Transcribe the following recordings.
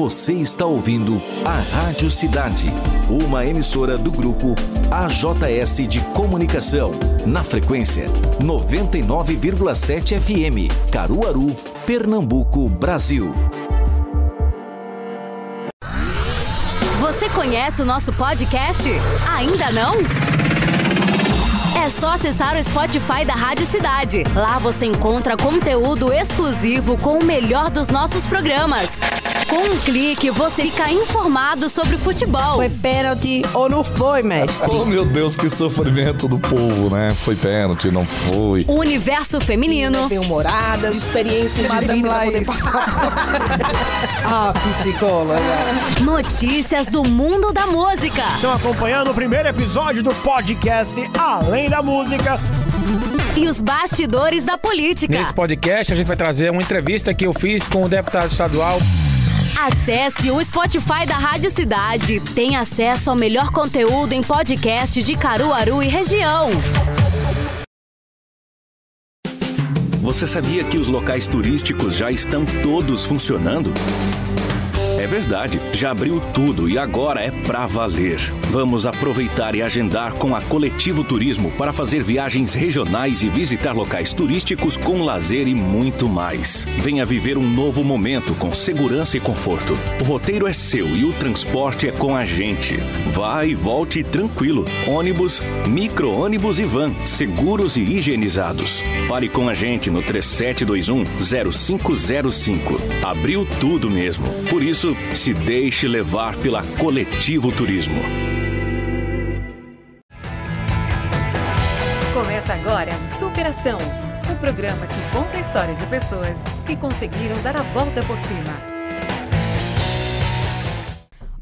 Você está ouvindo a Rádio Cidade, uma emissora do grupo AJS de Comunicação, na frequência 99,7 FM, Caruaru, Pernambuco, Brasil. Você conhece o nosso podcast? Ainda não? É só acessar o Spotify da Rádio Cidade. Lá você encontra conteúdo exclusivo com o melhor dos nossos programas. Com um clique, você fica informado sobre o futebol. Foi pênalti ou não foi, mestre? Oh, meu Deus, que sofrimento do povo, né? Foi pênalti, não foi. O universo feminino. Bem-humoradas, experiências de vida pra poder passar. Psicóloga. Notícias do mundo da música. Estão acompanhando o primeiro episódio do podcast Além da Música. E os bastidores da política. Nesse podcast a gente vai trazer uma entrevista que eu fiz com o deputado estadual. Acesse o Spotify da Rádio Cidade. Tem acesso ao melhor conteúdo em podcast de Caruaru e região. Você sabia que os locais turísticos já estão todos funcionando? É verdade, já abriu tudo e agora é pra valer. Vamos aproveitar e agendar com a Coletivo Turismo para fazer viagens regionais e visitar locais turísticos com lazer e muito mais. Venha viver um novo momento com segurança e conforto. O roteiro é seu e o transporte é com a gente. Vá e volte tranquilo. Ônibus, micro-ônibus e van, seguros e higienizados. Fale com a gente no 3721-0505. Abriu tudo mesmo. Por isso, se deixe levar pela Coletivo Turismo. Começa agora Superação, o programa que conta a história de pessoas que conseguiram dar a volta por cima.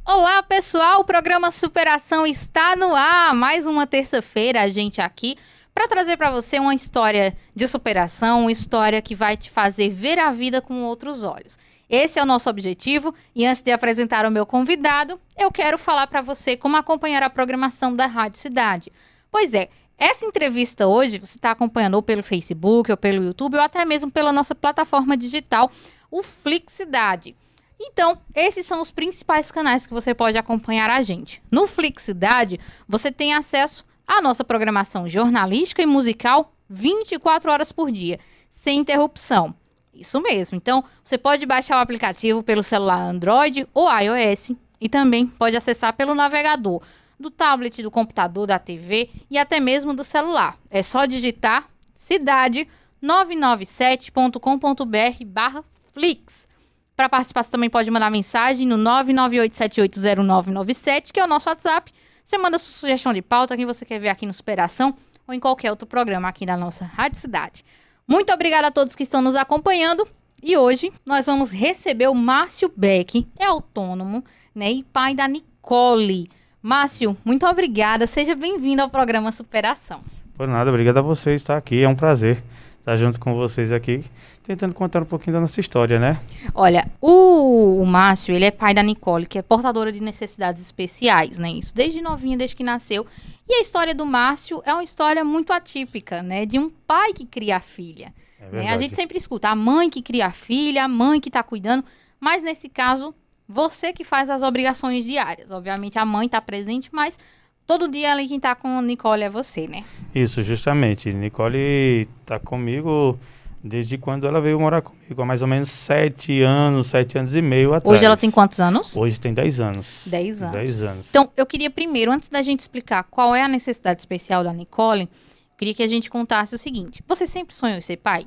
Olá, pessoal, o programa Superação está no ar. Mais uma terça-feira a gente aqui para trazer para você uma história de superação, uma história que vai te fazer ver a vida com outros olhos. Esse é o nosso objetivo e antes de apresentar o meu convidado, eu quero falar para você como acompanhar a programação da Rádio Cidade. Pois é, essa entrevista hoje você está acompanhando ou pelo Facebook, ou pelo YouTube, ou até mesmo pela nossa plataforma digital, o Flix Cidade. Então, esses são os principais canais que você pode acompanhar a gente. No Flix Cidade, você tem acesso à nossa programação jornalística e musical 24 horas por dia, sem interrupção. Isso mesmo. Então, você pode baixar o aplicativo pelo celular Android ou iOS e também pode acessar pelo navegador do tablet, do computador, da TV e até mesmo do celular. É só digitar cidade997.com.br/flix. Para participar, você também pode mandar mensagem no 998780997, que é o nosso WhatsApp. Você manda sua sugestão de pauta, quem você quer ver aqui no Superação ou em qualquer outro programa aqui da nossa Rádio Cidade. Muito obrigada a todos que estão nos acompanhando. E hoje nós vamos receber o Márcio Beck, é autônomo, né, e pai da Nicole. Márcio, muito obrigada. Seja bem-vindo ao programa Superação. Por nada, obrigado a vocês estar aqui. É um prazer estar junto com vocês aqui, tentando contar um pouquinho da nossa história, né? Olha, o Márcio, ele é pai da Nicole, que é portadora de necessidades especiais, né? Isso desde novinha, desde que nasceu. E a história do Márcio é uma história muito atípica, né? De um pai que cria a filha. Né? A gente sempre escuta a mãe que cria a filha, a mãe que está cuidando, mas nesse caso, você que faz as obrigações diárias. Obviamente a mãe está presente, mas todo dia ali quem está com a Nicole é você, né? Isso, justamente. Nicole está comigo desde quando ela veio morar comigo, há mais ou menos 7 anos e meio atrás. Hoje ela tem quantos anos? Hoje tem 10 anos. 10 anos. 10 anos. Então, eu queria primeiro, antes da gente explicar qual é a necessidade especial da Nicole, queria que a gente contasse o seguinte. Você sempre sonhou em ser pai?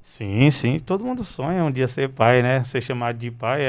Sim, sim. Todo mundo sonha um dia ser pai, né? Ser chamado de pai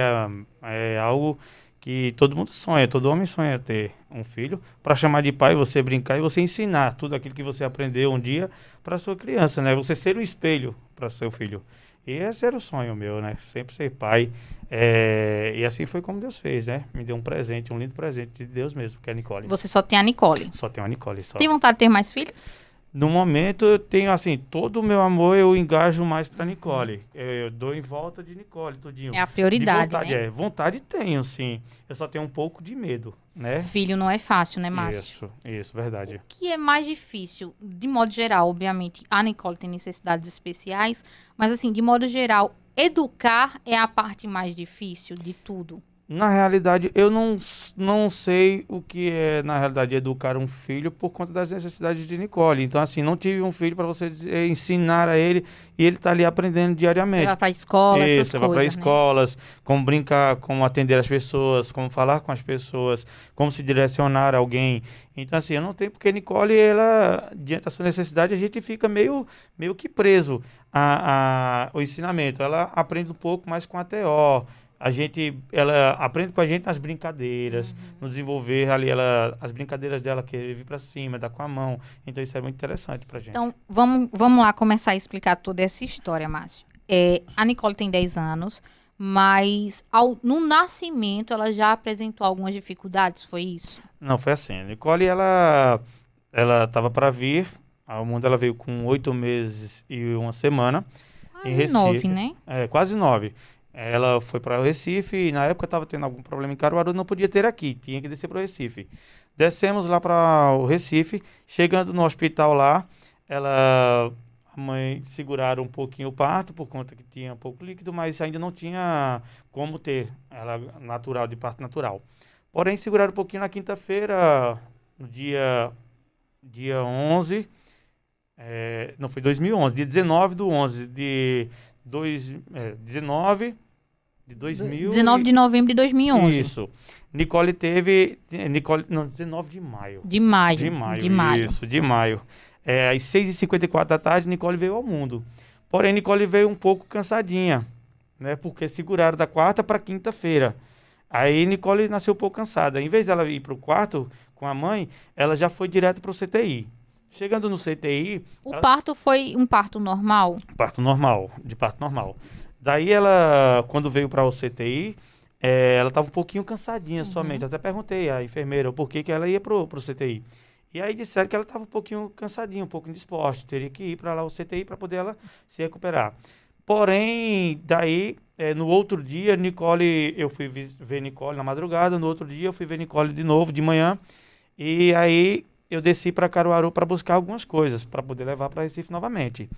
é algo que todo mundo sonha, todo homem sonha ter um filho, para chamar de pai, você brincar e você ensinar tudo aquilo que você aprendeu um dia para sua criança, né? Você ser um espelho para seu filho. E esse era o sonho meu, né? Sempre ser pai. E assim foi como Deus fez, né? Me deu um presente, um lindo presente de Deus mesmo, que é a Nicole. Você só tem a Nicole? Só tenho a Nicole. Só. Tem vontade de ter mais filhos? No momento, eu tenho, assim, todo o meu amor eu engajo mais pra Nicole. Eu dou em volta de Nicole, tudinho. É a prioridade, vontade, né? Vontade tenho, sim. Eu só tenho um pouco de medo, né? Filho não é fácil, né, Márcio? Isso, verdade. O que é mais difícil, de modo geral, obviamente, a Nicole tem necessidades especiais, mas, assim, de modo geral, educar é a parte mais difícil de tudo. Na realidade, eu não sei o que é, na realidade, educar um filho por conta das necessidades de Nicole. Então, assim, não tive um filho para você ensinar a ele e ele tá ali aprendendo diariamente. Levar pra escola, essas Isso, levar para coisas, né? escolas, como brincar, como atender as pessoas, como falar com as pessoas, como se direcionar a alguém. Então, assim, eu não tenho, porque Nicole, ela, diante da sua necessidade, a gente fica meio que preso ao ensinamento. Ela aprende um pouco mais com a TO. Ela aprende com a gente nas brincadeiras, no desenvolver ali, as brincadeiras dela, querer vir para cima, dar com a mão. Então isso é muito interessante pra gente. Então, vamos lá começar a explicar toda essa história, Márcio. A Nicole tem 10 anos, mas no nascimento ela já apresentou algumas dificuldades, foi isso? Não, foi assim. A Nicole, ela estava para vir ao mundo, ela veio com 8 meses e 1 semana. Em Recife. 9, né? Quase 9. Ela foi para o Recife e na época estava tendo algum problema em Caruaru, não podia ter aqui, tinha que descer para o Recife. Descemos lá para o Recife, chegando no hospital lá, a mãe seguraram um pouquinho o parto, por conta que tinha pouco líquido, mas ainda não tinha como ter ela natural, de parto natural. Porém, seguraram um pouquinho na quinta-feira, no dia 11, não, foi 2011, dia 19/11 de 19 de novembro de 2011. Isso. Nicole teve... não, 19 de maio. De maio. Isso, de maio. Às 6h54 da tarde, Nicole veio ao mundo. Porém, Nicole veio um pouco cansadinha, né? Porque seguraram da quarta para quinta-feira. Aí, Nicole nasceu um pouco cansada. Em vez dela ir para o quarto com a mãe, ela já foi direto para o CTI. Chegando no CTI... O parto foi um parto normal? De parto normal. Daí ela, quando veio para o CTI, ela estava um pouquinho cansadinha somente. Até perguntei à enfermeira por que ela ia pro CTI. E aí disseram que ela estava um pouquinho cansadinha, um pouco indisposta. Teria que ir para lá o CTI para poder ela se recuperar. Porém, daí, no outro dia, eu fui ver Nicole na madrugada. No outro dia, eu fui ver Nicole de novo, de manhã. E aí... eu desci para Caruaru para buscar algumas coisas, para poder levar para Recife novamente.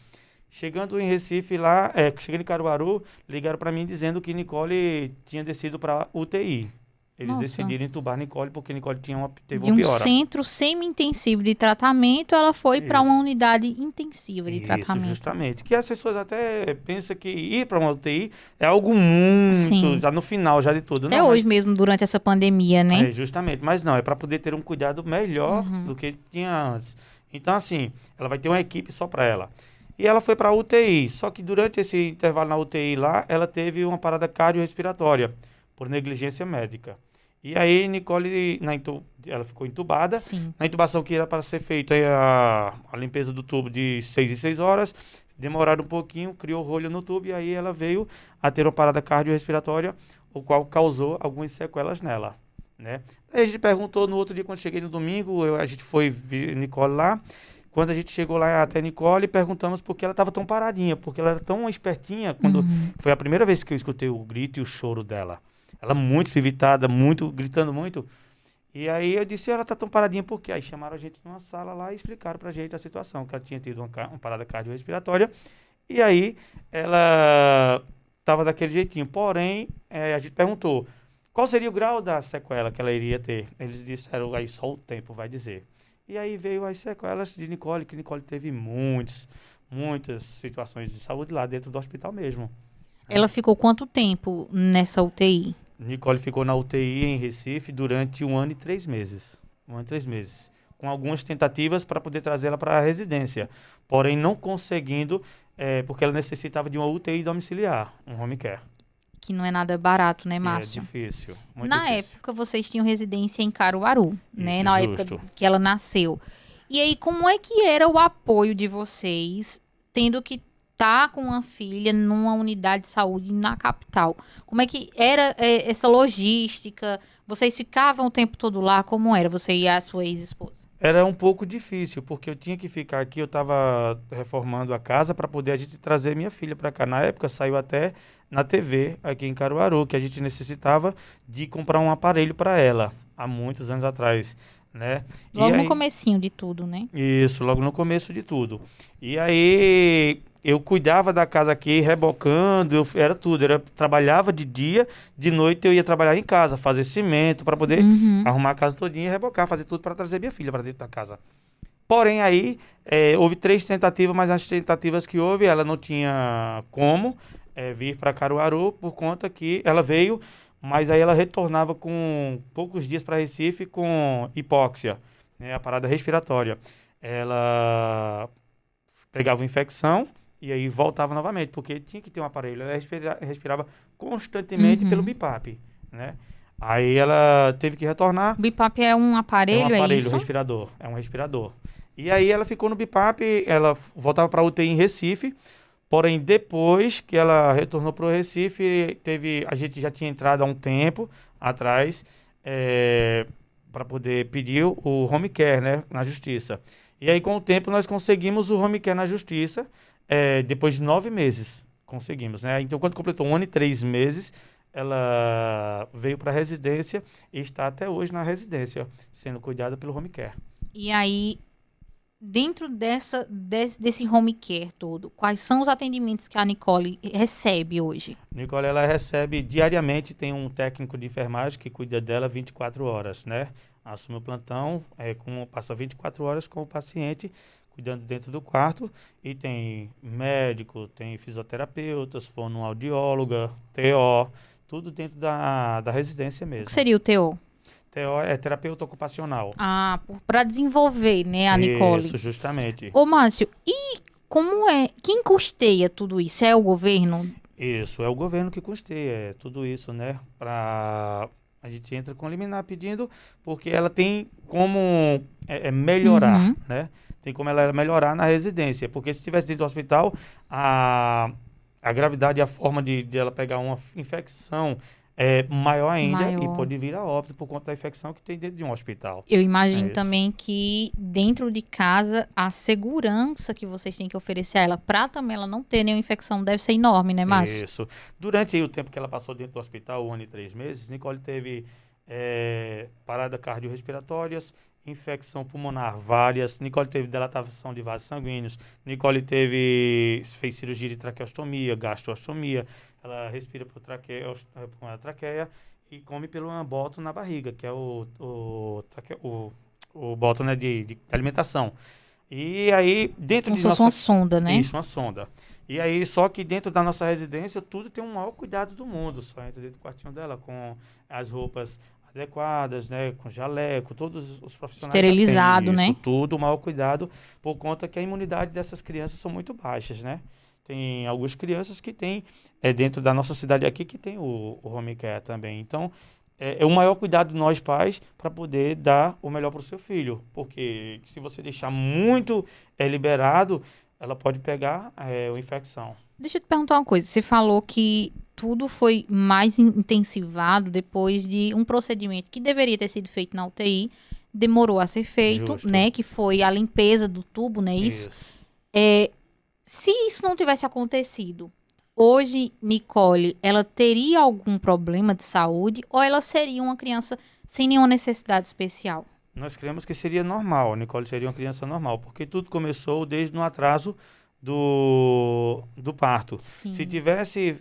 Chegando em Recife lá, chegando em Caruaru, ligaram para mim dizendo que Nicole tinha descido para UTI. Eles decidiram entubar Nicole porque Nicole teve uma piora. De um centro semi-intensivo de tratamento, ela foi para uma unidade intensiva de tratamento. Isso, justamente. Que as pessoas até pensam que ir para uma UTI é algo muito, já no final, já de tudo. Até hoje mesmo, durante essa pandemia, né? Justamente. Mas não, é para poder ter um cuidado melhor do que tinha antes. Então, assim, ela vai ter uma equipe só para ela. E ela foi para a UTI. Só que durante esse intervalo na UTI lá, ela teve uma parada cardiorrespiratória por negligência médica. E aí, Nicole, ela ficou entubada. Sim. Na intubação que era para ser feita a limpeza do tubo de 6 em 6 horas, demoraram um pouquinho, criou rolha no tubo e aí ela veio a ter uma parada cardiorrespiratória, o qual causou algumas sequelas nela, né? Aí a gente perguntou no outro dia, quando cheguei no domingo, a gente foi ver Nicole lá. Quando a gente chegou lá até Nicole, perguntamos por que ela estava tão paradinha, porque ela era tão espertinha, quando foi a primeira vez que eu escutei o grito e o choro dela. Ela muito espivitada, gritando muito. E aí eu disse, ela tá tão paradinha por quê? Aí chamaram a gente numa sala lá e explicaram pra gente a situação, que ela tinha tido uma parada cardiorrespiratória. E aí ela tava daquele jeitinho. Porém, a gente perguntou, qual seria o grau da sequela que ela iria ter? Eles disseram, aí só o tempo vai dizer. E aí veio as sequelas de Nicole, que Nicole teve muitas situações de saúde lá dentro do hospital mesmo. Ela ficou quanto tempo nessa UTI? Nicole ficou na UTI em Recife durante 1 ano e 3 meses. 1 ano e 3 meses. Com algumas tentativas para poder trazê-la para a residência. Porém, não conseguindo, porque ela necessitava de uma UTI domiciliar, um home care. Que não é nada barato, né, Márcio? É difícil, muito Na difícil. época, vocês tinham residência em Caruaru, né? Isso, Na justo. época que ela nasceu. E aí, como é que era o apoio de vocês, tendo que estar com uma filha numa unidade de saúde na capital? Como é que era essa logística? Vocês ficavam o tempo todo lá? Como era você e a sua ex-esposa? Era um pouco difícil, porque eu tinha que ficar aqui, eu estava reformando a casa para poder a gente trazer minha filha para cá. Na época saiu até na TV aqui em Caruaru, que a gente necessitava de comprar um aparelho para ela, há muitos anos atrás, né? Logo no comecinho de tudo, né? Isso, logo no começo de tudo. E aí, eu cuidava da casa aqui, rebocando, era tudo. Trabalhava de dia, de noite eu ia trabalhar em casa, fazer cimento para poder arrumar a casa todinha e rebocar, fazer tudo para trazer minha filha para dentro da casa. Porém, aí, houve 3 tentativas, mas as tentativas que houve, ela não tinha como vir para Caruaru, por conta que ela veio, mas aí ela retornava com poucos dias para Recife com hipóxia, né, a parada respiratória. Ela pegava infecção e aí voltava novamente, porque tinha que ter um aparelho. Ela respirava constantemente pelo BiPAP, né? Aí ela teve que retornar. BiPAP é um aparelho, é isso? Respirador, é um respirador. E aí ela ficou no BiPAP, ela voltava para a UTI em Recife, porém depois que ela retornou para o Recife, a gente já tinha entrado há um tempo atrás para poder pedir o home care, né, na justiça. E aí com o tempo nós conseguimos o home care na justiça, depois de 9 meses conseguimos, né? Então quando completou 1 ano e 3 meses, ela veio para a residência e está até hoje na residência, sendo cuidada pelo home care. E aí, dentro desse home care todo, quais são os atendimentos que a Nicole recebe hoje? Nicole, ela recebe diariamente, tem um técnico de enfermagem que cuida dela 24 horas, né? Assume o plantão, passa 24 horas com o paciente, cuidando dentro do quarto, e tem médico, tem fisioterapeutas, fonoaudióloga, TO, tudo dentro da residência mesmo. O que seria o TO? TO é terapeuta ocupacional. Ah, para desenvolver, né, a Nicole? Isso, justamente. Ô, Márcio, e como quem custeia tudo isso? É o governo? Isso, é o governo que custeia tudo isso, né? A gente entra com liminar pedindo, porque ela tem como melhorar, né? Tem como ela melhorar na residência, porque se estivesse dentro do hospital, a gravidade e a forma de ela pegar uma infecção é maior ainda e pode vir a óbito por conta da infecção que tem dentro de um hospital. Eu imagino também que dentro de casa a segurança que vocês têm que oferecer a ela para também ela não ter nenhuma infecção deve ser enorme, né, Márcio? Isso. Durante o tempo que ela passou dentro do hospital, 1 ano e 3 meses, Nicole teve parada cardiorrespiratórias, infecção pulmonar várias, Nicole teve dilatação de vasos sanguíneos, Nicole fez cirurgia de traqueostomia, gastrostomia, ela respira por traqueia e come pelo amboto na barriga, que é o boto, né, de alimentação. E aí, dentro de uma sonda, né? Isso, uma sonda. E aí, só que dentro da nossa residência, tudo tem um maior cuidado do mundo. Só entra dentro do quartinho dela com as roupas adequadas, né? Com jaleco, todos os profissionais esterilizado, né? Tudo, o maior cuidado, por conta que a imunidade dessas crianças são muito baixas, né? Tem algumas crianças que tem, dentro da nossa cidade aqui, que tem o home care também. Então, é o maior cuidado de nós pais para poder dar o melhor para o seu filho. Porque se você deixar muito liberado, ela pode pegar uma infecção. Deixa eu te perguntar uma coisa. Você falou que tudo foi mais intensivado depois de um procedimento que deveria ter sido feito na UTI, demorou a ser feito, Justo. né? Que foi a limpeza do tubo, né? Isso. Se isso não tivesse acontecido, hoje, Nicole, ela teria algum problema de saúde ou ela seria uma criança sem nenhuma necessidade especial? Nós cremos que seria normal, Nicole seria uma criança normal, porque tudo começou desde no atraso do parto. Sim. Se tivesse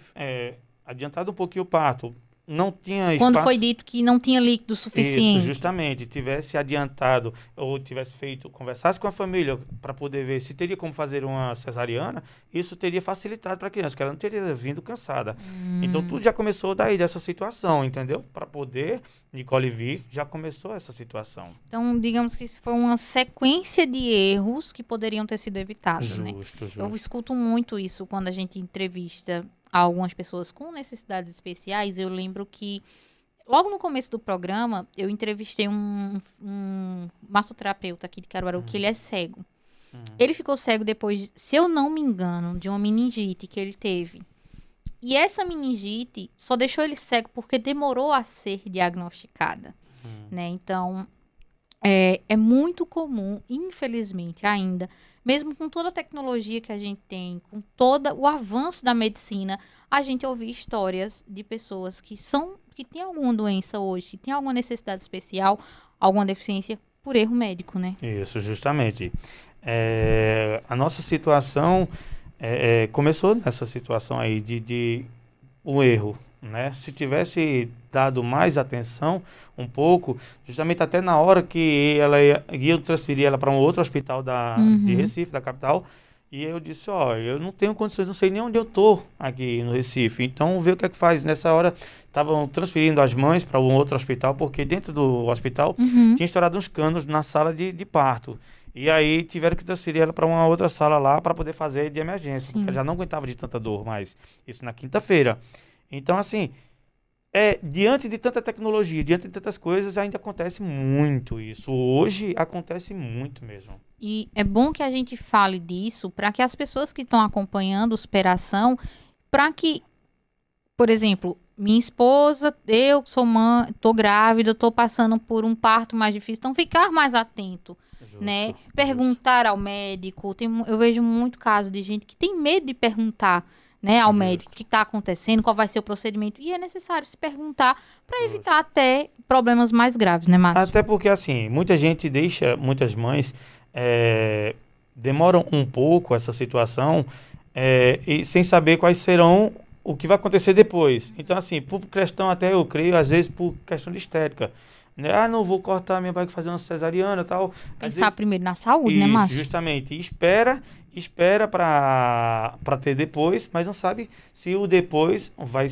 adiantado um pouquinho o parto, não tinha Quando espaço... foi dito que não tinha líquido suficiente. Isso, justamente. Tivesse adiantado ou tivesse conversasse com a família para poder ver se teria como fazer uma cesariana, isso teria facilitado para a criança, porque ela não teria vindo cansada. Então, tudo já começou daí, dessa situação, entendeu? Para poder Nicole vir, já começou essa situação. Então, digamos que isso foi uma sequência de erros que poderiam ter sido evitados, né? Justo. Eu escuto muito isso quando a gente entrevista algumas pessoas com necessidades especiais. Eu lembro que logo no começo do programa eu entrevistei um massoterapeuta aqui de Caruaru, que ele é cego. Ele ficou cego depois, se eu não me engano, de uma meningite que ele teve. E essa meningite só deixou ele cego porque demorou a ser diagnosticada, né? Então, é muito comum, infelizmente ainda, mesmo com toda a tecnologia que a gente tem, com todo o avanço da medicina, a gente ouvir histórias de pessoas que têm alguma doença hoje, que têm alguma necessidade especial, alguma deficiência, por erro médico, né? Isso, justamente. A nossa situação começou nessa situação aí de um erro, né? Se tivesse dado mais atenção um pouco, justamente até na hora que ela ia transferir ela para um outro hospital de Recife, da capital, e eu disse, eu não tenho condições, não sei nem onde eu tô aqui no Recife, então vê o que é que faz. Nessa hora, estavam transferindo as mães para um outro hospital, porque dentro do hospital tinha estourado uns canos na sala de parto. E aí tiveram que transferir ela para uma outra sala lá para poder fazer de emergência, porque ela já não aguentava de tanta dor mais. Isso na quinta-feira. Então, assim, diante de tanta tecnologia, diante de tantas coisas, ainda acontece muito isso. Hoje acontece muito mesmo. E é bom que a gente fale disso para que as pessoas que estão acompanhando a superação, para que, por exemplo, minha esposa, eu sou mãe, estou grávida, estou passando por um parto mais difícil, então ficar mais atento. Né? Perguntar ao médico. Eu vejo muito caso de gente que tem medo de perguntar, né, ao médico o que está acontecendo, qual vai ser o procedimento. E é necessário se perguntar para evitar até problemas mais graves, né, Márcio? Até porque, assim, muitas mães demoram um pouco essa situação e sem saber quais serão o que vai acontecer depois. Então, assim, por questão até, eu creio, às vezes por questão de estética. Né? Não vou cortar minha barriga, fazer uma cesariana e tal. Pensar primeiro na saúde, né, Márcio? Justamente. Espera para ter depois, mas não sabe se o depois vai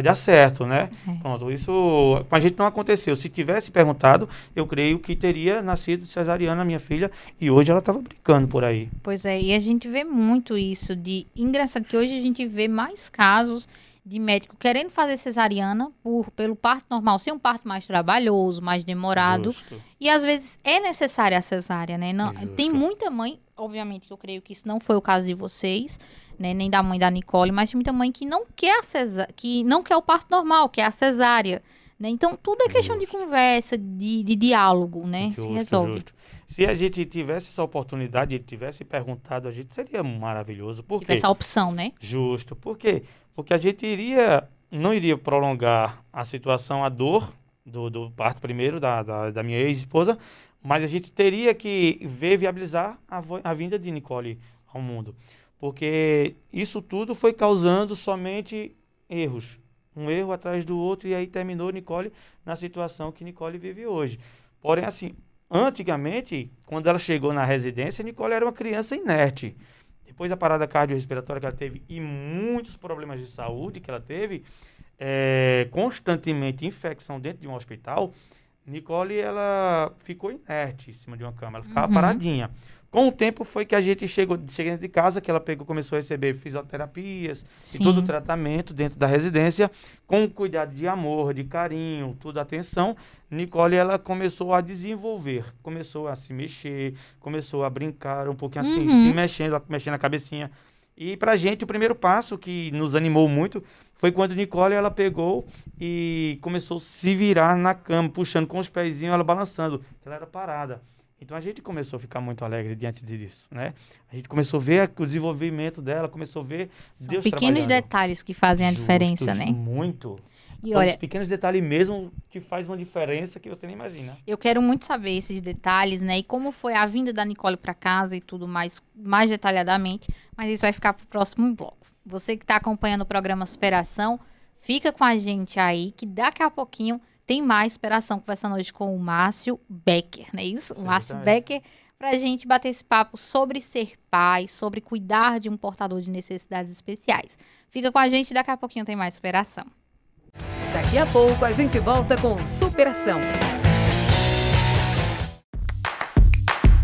dar certo, né? Pronto, isso com a gente não aconteceu. Se tivesse perguntado, eu creio que teria nascido cesariana a minha filha e hoje ela estava brincando por aí. Pois é, e a gente vê muito isso engraçado que hoje a gente vê mais casos de médico querendo fazer cesariana pelo parto normal, ser um parto mais trabalhoso, mais demorado. Justo. E às vezes é necessária a cesárea, né? Não, tem muita mãe, obviamente que eu creio que isso não foi o caso de vocês, né? Nem da mãe da Nicole, mas tem muita mãe que não quer que não quer o parto normal, quer a cesárea. Né? Então tudo é questão de conversa, de diálogo, né? Se resolve. Justo. Se a gente tivesse essa oportunidade, tivesse perguntado, a gente seria maravilhoso. Por quê? Tivesse essa opção, né? Justo. Por quê? Porque a gente não iria prolongar a situação, a dor do parto primeiro da minha ex-esposa, mas a gente teria que viabilizar a vinda de Nicole ao mundo. Porque isso tudo foi causando somente erros. Um erro atrás do outro, e aí terminou Nicole na situação que Nicole vive hoje. Porém, assim, antigamente, quando ela chegou na residência, Nicole era uma criança inerte. Depois da parada cardiorrespiratória que ela teve e muitos problemas de saúde que ela teve, constantemente infecção dentro de um hospital, Nicole, ela ficou inerte em cima de uma cama, ela ficava paradinha. Com o tempo foi que a gente chegou dentro de casa, que ela começou a receber fisioterapias e todo o tratamento dentro da residência, com cuidado de amor, de carinho, toda a atenção. Nicole, ela começou a desenvolver, começou a se mexer, começou a brincar um pouquinho assim, se mexendo a cabecinha. E pra gente, o primeiro passo que nos animou muito foi quando Nicole, ela pegou e começou a se virar na cama, puxando com os pezinhos, ela balançando, ela era parada. Então a gente começou a ficar muito alegre diante disso, né? A gente começou a ver o desenvolvimento dela, começou a ver Deus trabalhando. Pequenos detalhes que fazem a diferença, né? Muito. E olha, os pequenos detalhes mesmo que faz uma diferença que você nem imagina. Eu quero muito saber esses detalhes, né? E como foi a vinda da Nicole para casa e tudo mais detalhadamente, mas isso vai ficar pro próximo bloco. Você que está acompanhando o programa Superação, fica com a gente aí, que daqui a pouquinho tem mais Superação, conversando hoje com o Márcio Becker, não é isso? O Márcio Becker, pra gente bater esse papo sobre ser pai, sobre cuidar de um portador de necessidades especiais. Fica com a gente, daqui a pouquinho tem mais Superação. Daqui a pouco a gente volta com Superação.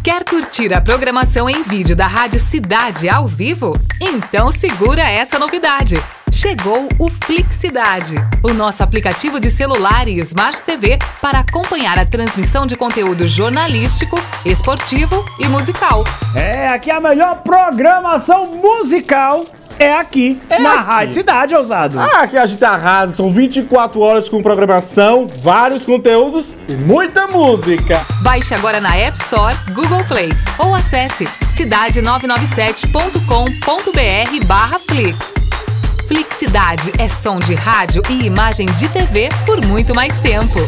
Quer curtir a programação em vídeo da Rádio Cidade ao vivo? Então segura essa novidade. Chegou o Flixcidade, o nosso aplicativo de celular e Smart TV para acompanhar a transmissão de conteúdo jornalístico, esportivo e musical. Aqui a melhor programação musical é aqui, na Rádio Cidade, ousado. Aqui a gente arrasa, são 24 horas com programação, vários conteúdos e muita música. Baixe agora na App Store, Google Play ou acesse cidade997.com.br/Flix. Flixcidade é som de rádio e imagem de TV por muito mais tempo.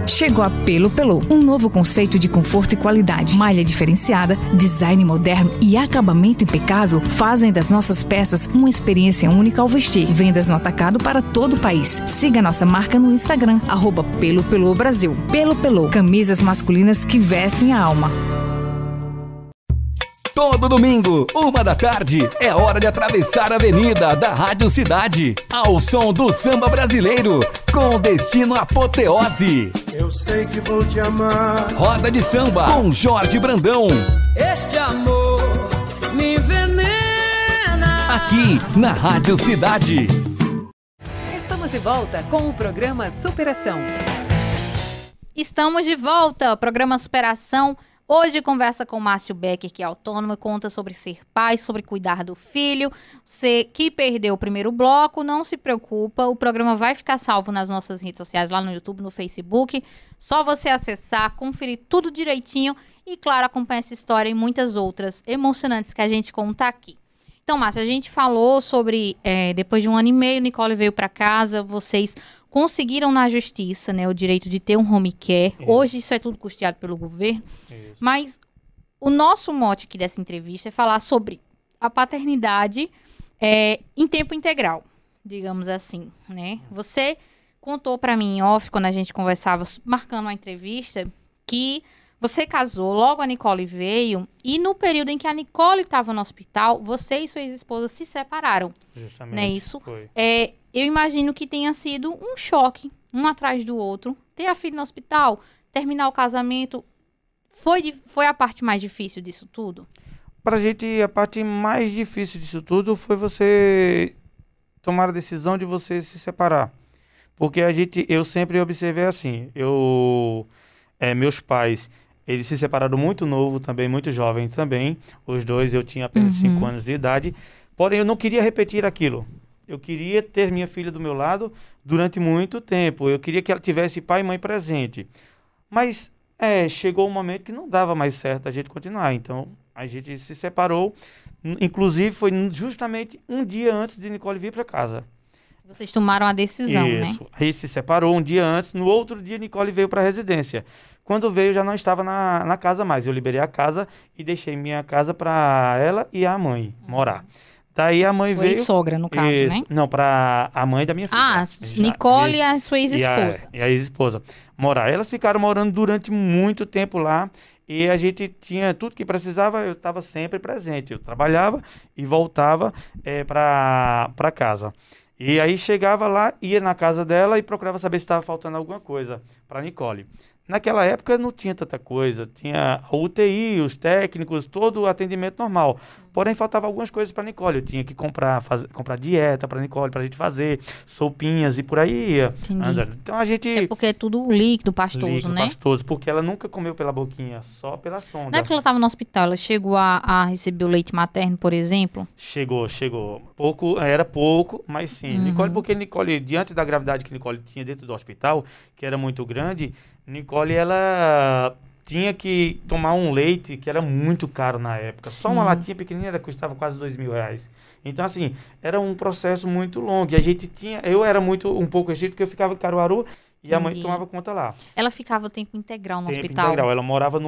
Chegou a Pelo Pelô, um novo conceito de conforto e qualidade. Malha diferenciada, design moderno e acabamento impecável fazem das nossas peças uma experiência única ao vestir. Vendas no atacado para todo o país. Siga nossa marca no Instagram, @Pelo Pelô Brasil. Pelo Pelô, camisas masculinas que vestem a alma. Todo domingo, 1h, é hora de atravessar a avenida da Rádio Cidade, ao som do samba brasileiro, com destino apoteose. Eu sei que vou te amar. Roda de samba com Jorge Brandão. Este amor me envenena. Aqui na Rádio Cidade. Estamos de volta com o programa Superação. Estamos de volta, o programa Superação. Hoje conversa com o Márcio Becker, que é autônomo, e conta sobre ser pai, sobre cuidar do filho. Você que perdeu o primeiro bloco, não se preocupa, o programa vai ficar salvo nas nossas redes sociais, lá no YouTube, no Facebook. Só você acessar, conferir tudo direitinho e, claro, acompanhar essa história e muitas outras emocionantes que a gente conta aqui. Então, Márcio, a gente falou sobre, depois de 1 ano e meio, Nicole veio para casa, vocês conseguiram na justiça, né, o direito de ter um home care. Hoje isso é tudo custeado pelo governo. Mas o nosso mote aqui dessa entrevista é falar sobre a paternidade em tempo integral, digamos assim, né? Você contou para mim em off, quando a gente conversava, marcando uma entrevista, que você casou, logo a Nicole veio, e no período em que a Nicole estava no hospital, você e sua ex-esposa se separaram. Justamente. Não é isso? Foi. Eu imagino que tenha sido um choque, um atrás do outro. Ter a filha no hospital, terminar o casamento, foi a parte mais difícil disso tudo? Pra gente, a parte mais difícil disso tudo foi você tomar a decisão de você se separar. Porque eu sempre observei assim, meus pais, eles se separaram muito novo também, muito jovem também. Os dois, eu tinha apenas 5 anos de idade. Porém, eu não queria repetir aquilo. Eu queria ter minha filha do meu lado durante muito tempo. Eu queria que ela tivesse pai e mãe presente. Mas chegou um momento que não dava mais certo a gente continuar. Então, a gente se separou. Inclusive, foi justamente um dia antes de Nicole vir para casa. Vocês tomaram a decisão, Isso. né? A gente se separou um dia antes. No outro dia, Nicole veio para a residência. Quando veio, já não estava na casa mais. Eu liberei a casa e deixei minha casa para ela e a mãe morar. Daí a mãe veio... Foi sogra, no caso, né? Não, para a mãe da minha filha. Nicole e a sua ex-esposa. E a ex-esposa. Morar. Elas ficaram morando durante muito tempo lá. E a gente tinha tudo que precisava, eu estava sempre presente. Eu trabalhava e voltava para casa. E aí chegava lá, ia na casa dela e procurava saber se estava faltando alguma coisa para Nicole. Naquela época não tinha tanta coisa, tinha a UTI, os técnicos, todo o atendimento normal. Porém, faltava algumas coisas para Nicole. Eu tinha que comprar dieta para Nicole, para a gente fazer, sopinhas e por aí ia. Então a gente... porque é tudo líquido, pastoso, né? Pastoso, porque ela nunca comeu pela boquinha, só pela sonda. Não é porque ela estava no hospital, ela chegou a receber o leite materno, por exemplo? Chegou. Era pouco, mas sim. Nicole, porque Nicole, diante da gravidade que Nicole tinha dentro do hospital, que era muito grande, Nicole, ela tinha que tomar um leite que era muito caro na época. Sim. Só uma latinha pequenininha custava quase R$2.000. Então, assim, era um processo muito longo. E a gente eu era um pouco restrito, porque eu ficava em Caruaru e a mãe tomava conta lá. Ela ficava o tempo integral no hospital? Tempo integral. Ela morava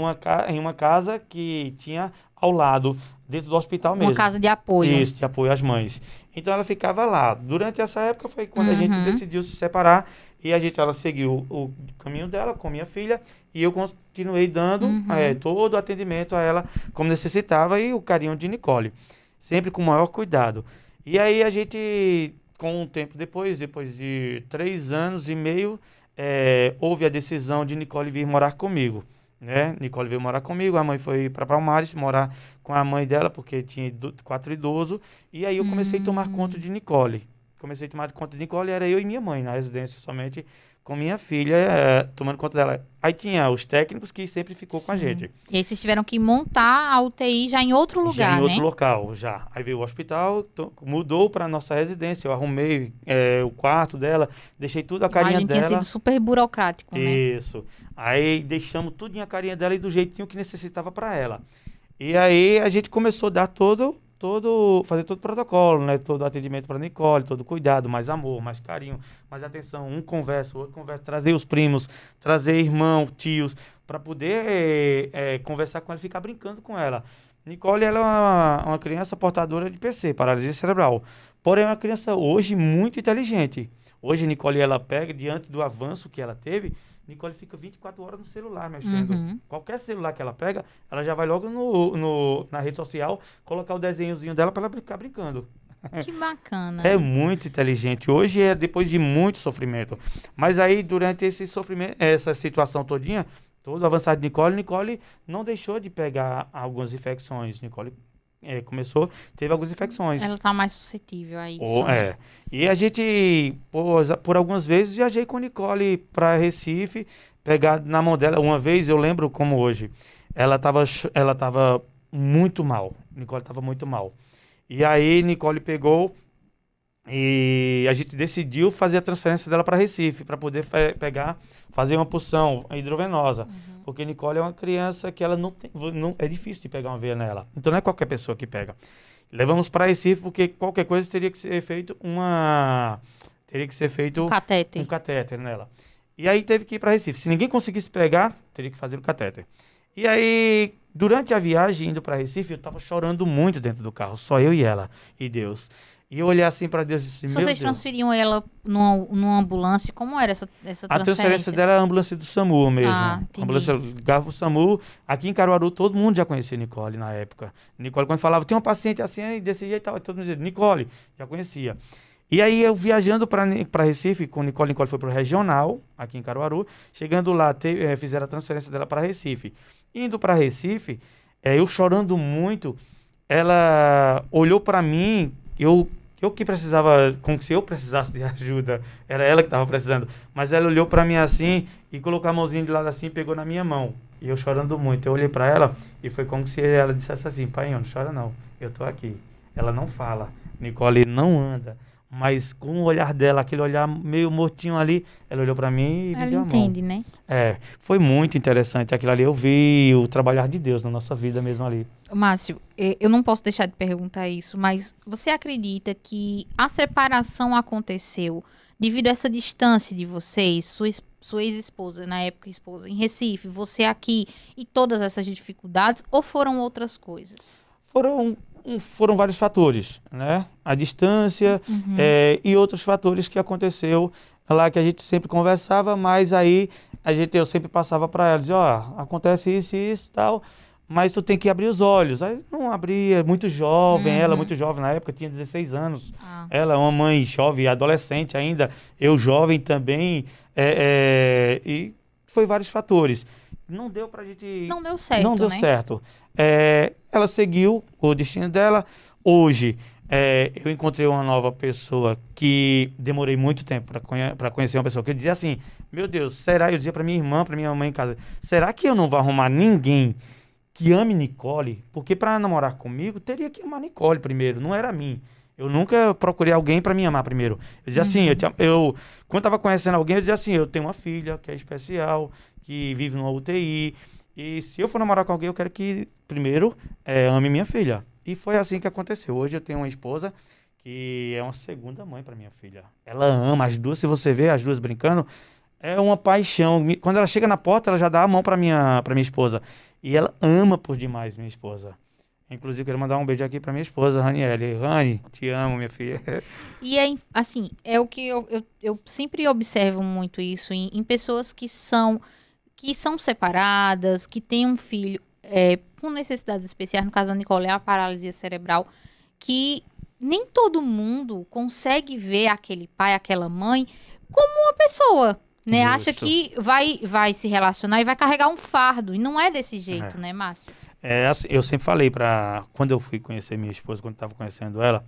em uma casa que tinha ao lado, dentro do hospital mesmo. Uma casa de apoio. Isso, de apoio às mães. Então ela ficava lá. Durante essa época foi quando a gente decidiu se separar e ela seguiu o caminho dela com minha filha e eu continuei dando todo o atendimento a ela como necessitava e o carinho de Nicole. Sempre com o maior cuidado. E aí a gente, com um tempo depois de 3 anos e meio, houve a decisão de Nicole vir morar comigo. Né? Nicole veio morar comigo, a mãe foi para Palmares morar com a mãe dela, porque tinha 4 idosos, e aí eu comecei a tomar conta de Nicole. Era eu e minha mãe na residência, somente com minha filha, tomando conta dela. Aí tinha os técnicos que sempre ficou com a gente. E aí vocês tiveram que montar a UTI já em outro lugar, né? Já em outro local, já. Aí veio o hospital, mudou para nossa residência, eu arrumei o quarto dela, deixei tudo a carinha dela. Tinha sido super burocrático, né? Isso. Aí deixamos tudo a carinha dela e do jeitinho que necessitava para ela. E aí a gente começou a dar todo fazer todo o protocolo, né? Todo o atendimento para Nicole, todo o cuidado, mais amor, mais carinho, mais atenção. Um conversa, o outro conversa, trazer os primos, trazer irmão, tios, para poder conversar com ela, ficar brincando com ela. Nicole, ela é uma criança portadora de PC, paralisia cerebral. Porém, é uma criança hoje muito inteligente. Hoje, Nicole, ela pega, diante do avanço que ela teve, Nicole fica 24 horas no celular mexendo. Qualquer celular que ela pega, ela já vai logo na rede social colocar o desenhozinho dela para ela ficar brincando. Que bacana. É muito inteligente. Hoje é depois de muito sofrimento. Mas aí, durante esse sofrimento, essa situação todinha, todo avançado de Nicole não deixou de pegar algumas infecções. Nicole teve algumas infecções. Ela tá mais suscetível a isso. Né? E a gente, por algumas vezes, viajei com Nicole para Recife, pegar na mão dela. Uma vez, eu lembro como hoje, ela tava muito mal. Nicole tava muito mal. E aí, Nicole pegou e a gente decidiu fazer a transferência dela para Recife, para poder fazer uma punção hidrovenosa. Porque Nicole é uma criança que ela é difícil de pegar uma veia nela. Então não é qualquer pessoa que pega. Levamos para Recife porque qualquer coisa teria que ser feito um catéter nela. E aí teve que ir para Recife. Se ninguém conseguisse pegar, teria que fazer o catéter. E aí, durante a viagem indo para Recife, eu estava chorando muito dentro do carro, só eu e ela e Deus. E eu olhei assim para Deus e disse, meu Vocês Deus. transferiam ela numa ambulância? Como era essa transferência? A transferência dela é a ambulância do SAMU mesmo. Ah, a ambulância ligava pro SAMU. Aqui em Caruaru, todo mundo já conhecia Nicole na época. Nicole, quando falava, tem um paciente assim, desse jeito e tal, todo mundo dizia, Nicole, já conhecia. E aí eu viajando para Recife com Nicole foi pro regional, aqui em Caruaru. Chegando lá, fizeram a transferência dela para Recife. Indo para Recife, eu chorando muito, ela olhou para mim, eu que precisava, como se eu precisasse de ajuda, era ela que estava precisando. Mas ela olhou para mim assim e colocou a mãozinha de lado assim e pegou na minha mão. E eu chorando muito, eu olhei para ela e foi como se ela dissesse assim, pai, não chora não, eu tô aqui. Ela não fala, Nicole não anda. Mas com o olhar dela, aquele olhar meio mortinho ali, ela olhou para mim e me deu a mão. Ela entende, né? Foi muito interessante aquilo ali. Eu vi o trabalhar de Deus na nossa vida mesmo ali. Márcio, eu não posso deixar de perguntar isso, mas você acredita que a separação aconteceu devido a essa distância de vocês, sua ex-esposa, na época esposa, em Recife, você aqui e todas essas dificuldades, ou foram outras coisas? Foram vários fatores, né? A distância e outros fatores que aconteceu lá que a gente sempre conversava, mas aí eu sempre passava para ela, dizia, acontece isso e isso e tal, mas tu tem que abrir os olhos. Aí não abria, muito jovem, ela muito jovem na época, tinha 16 anos. Ela é uma mãe jovem, adolescente ainda, eu jovem também, e foi vários fatores. Não deu pra gente... Não deu certo, Não deu né? certo. Ela seguiu o destino dela. Hoje, eu encontrei uma nova pessoa que demorei muito tempo para conhecer uma pessoa que eu dizia assim, meu Deus, será? Eu dizia pra minha irmã, pra minha mãe em casa, será que eu não vou arrumar ninguém que ame Nicole? Porque para namorar comigo, teria que amar Nicole primeiro, não era a mim. Eu nunca procurei alguém para me amar primeiro. Eu dizia assim, quando estava conhecendo alguém, eu dizia assim, eu tenho uma filha que é especial, que vive numa UTI, e se eu for namorar com alguém, eu quero que primeiro ame minha filha. E foi assim que aconteceu. Hoje eu tenho uma esposa que é uma segunda mãe para minha filha. Ela ama as duas, se você vê as duas brincando, é uma paixão. Quando ela chega na porta, ela já dá a mão para minha esposa. E ela ama por demais minha esposa. Inclusive, quero mandar um beijo aqui pra minha esposa, Raniele. Rani, te amo, minha filha. E assim, é o que eu sempre observo muito isso em pessoas que são separadas, que têm um filho com necessidades especiais, no caso da Nicole, é a paralisia cerebral, que nem todo mundo consegue ver aquele pai, aquela mãe, como uma pessoa, né? Justo. Acha que vai se relacionar e vai carregar um fardo, e não é desse jeito, né, Márcio? Assim, eu sempre falei quando eu fui conhecer minha esposa, quando estava conhecendo ela,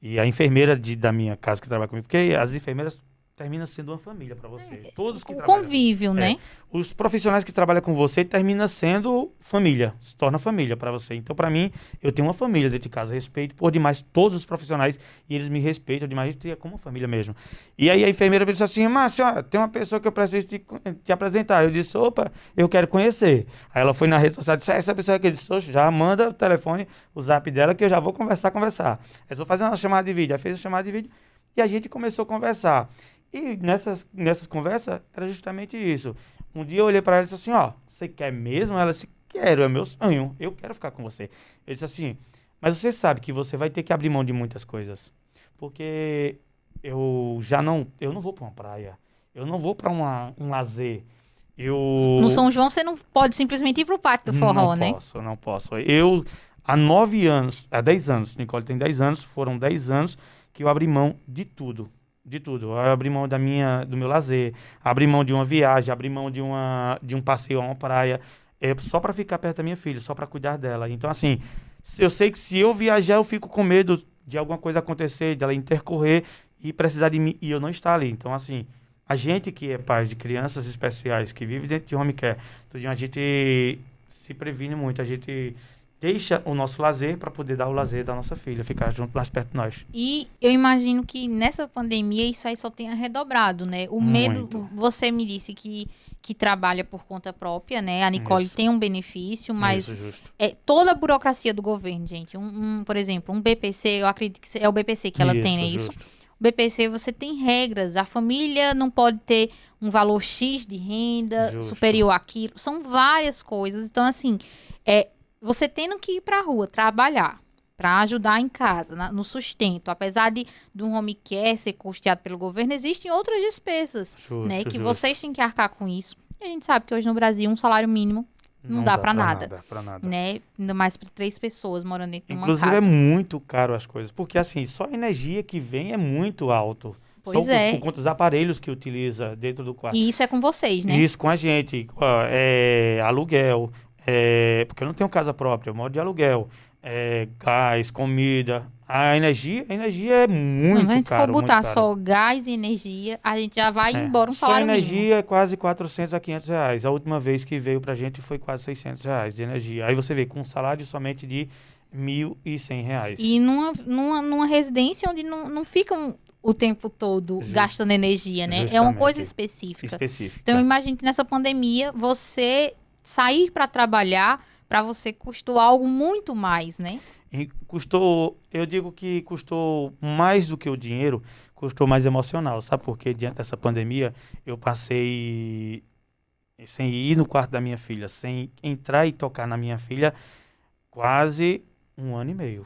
e a enfermeira da minha casa que trabalha comigo, porque as enfermeiras termina sendo uma família para você. Todos que O trabalham. convívio, né? Os profissionais que trabalham com você termina sendo família, se torna família para você. Então, para mim, eu tenho uma família dentro de casa, respeito por demais todos os profissionais e eles me respeitam demais, a gente é como uma família mesmo. E aí a enfermeira disse assim, Márcio, tem uma pessoa que eu preciso te apresentar. Eu disse, opa, eu quero conhecer. Aí ela foi na rede social e disse, essa pessoa aqui, eu disse, já manda o telefone, o zap dela que eu já vou conversar. Eu vou fazer uma chamada de vídeo. Aí fez a chamada de vídeo e a gente começou a conversar. E nessas conversas, era justamente isso. Um dia eu olhei para ela e disse assim, você quer mesmo? Ela disse, quero, é meu sonho, eu quero ficar com você. Eu disse assim, mas você sabe que você vai ter que abrir mão de muitas coisas. Porque eu não vou para uma praia, eu não vou para um lazer. No São João você não pode simplesmente ir pro Parque do Forró, né? Não posso. Eu, há 10 anos, Nicole tem 10 anos, foram 10 anos que eu abri mão de tudo. De tudo. Eu abri mão do meu lazer, abri mão de uma viagem, abri mão de um passeio a uma praia, só para ficar perto da minha filha, só para cuidar dela. Então, assim, eu sei que se eu viajar, eu fico com medo de alguma coisa acontecer, de ela intercorrer e precisar de mim, e eu não estar ali. Então, assim, a gente que é pai de crianças especiais, que vive dentro de home care, a gente se previne muito, a gente deixa o nosso lazer para poder dar o lazer da nossa filha, ficar junto mais perto de nós. E eu imagino que nessa pandemia isso aí só tenha redobrado, né? O medo, você me disse que trabalha por conta própria, né? A Nicole tem um benefício, mas toda a burocracia do governo, gente. Por exemplo, um BPC, eu acredito que é o BPC que ela tem, né? Isso. O BPC, você tem regras. A família não pode ter um valor X de renda superior àquilo. São várias coisas. Então, assim, você tendo que ir para a rua trabalhar para ajudar em casa, no sustento, apesar de um home care ser custeado pelo governo, existem outras despesas, né, que vocês têm que arcar com isso. E a gente sabe que hoje no Brasil um salário mínimo não dá para nada, né? Ainda mais para 3 pessoas morando dentro de uma casa. Inclusive é muito caro as coisas, porque assim, só a energia que vem é muito alto. Pois é. Por conta dos aparelhos que utiliza dentro do quarto. E isso é com vocês, né? Isso com a gente, aluguel. Porque eu não tenho casa própria, eu moro de aluguel, gás, comida, a energia é muito caro. Se a gente for botar só gás e energia, a gente já vai embora um salário mínimo. Só energia é quase 400 a 500 reais. A última vez que veio pra gente foi quase 600 reais de energia. Aí você vê com um salário somente de 1.100 reais. E numa residência onde não ficam o tempo todo gastando energia, né? Justamente. É uma coisa específica. Então, imagine que nessa pandemia, você sair para trabalhar, para você custou algo muito mais, né? E eu digo que custou mais do que o dinheiro, custou mais emocional, sabe? Porque diante dessa pandemia, eu passei sem ir no quarto da minha filha, sem entrar e tocar na minha filha, quase 1 ano e meio.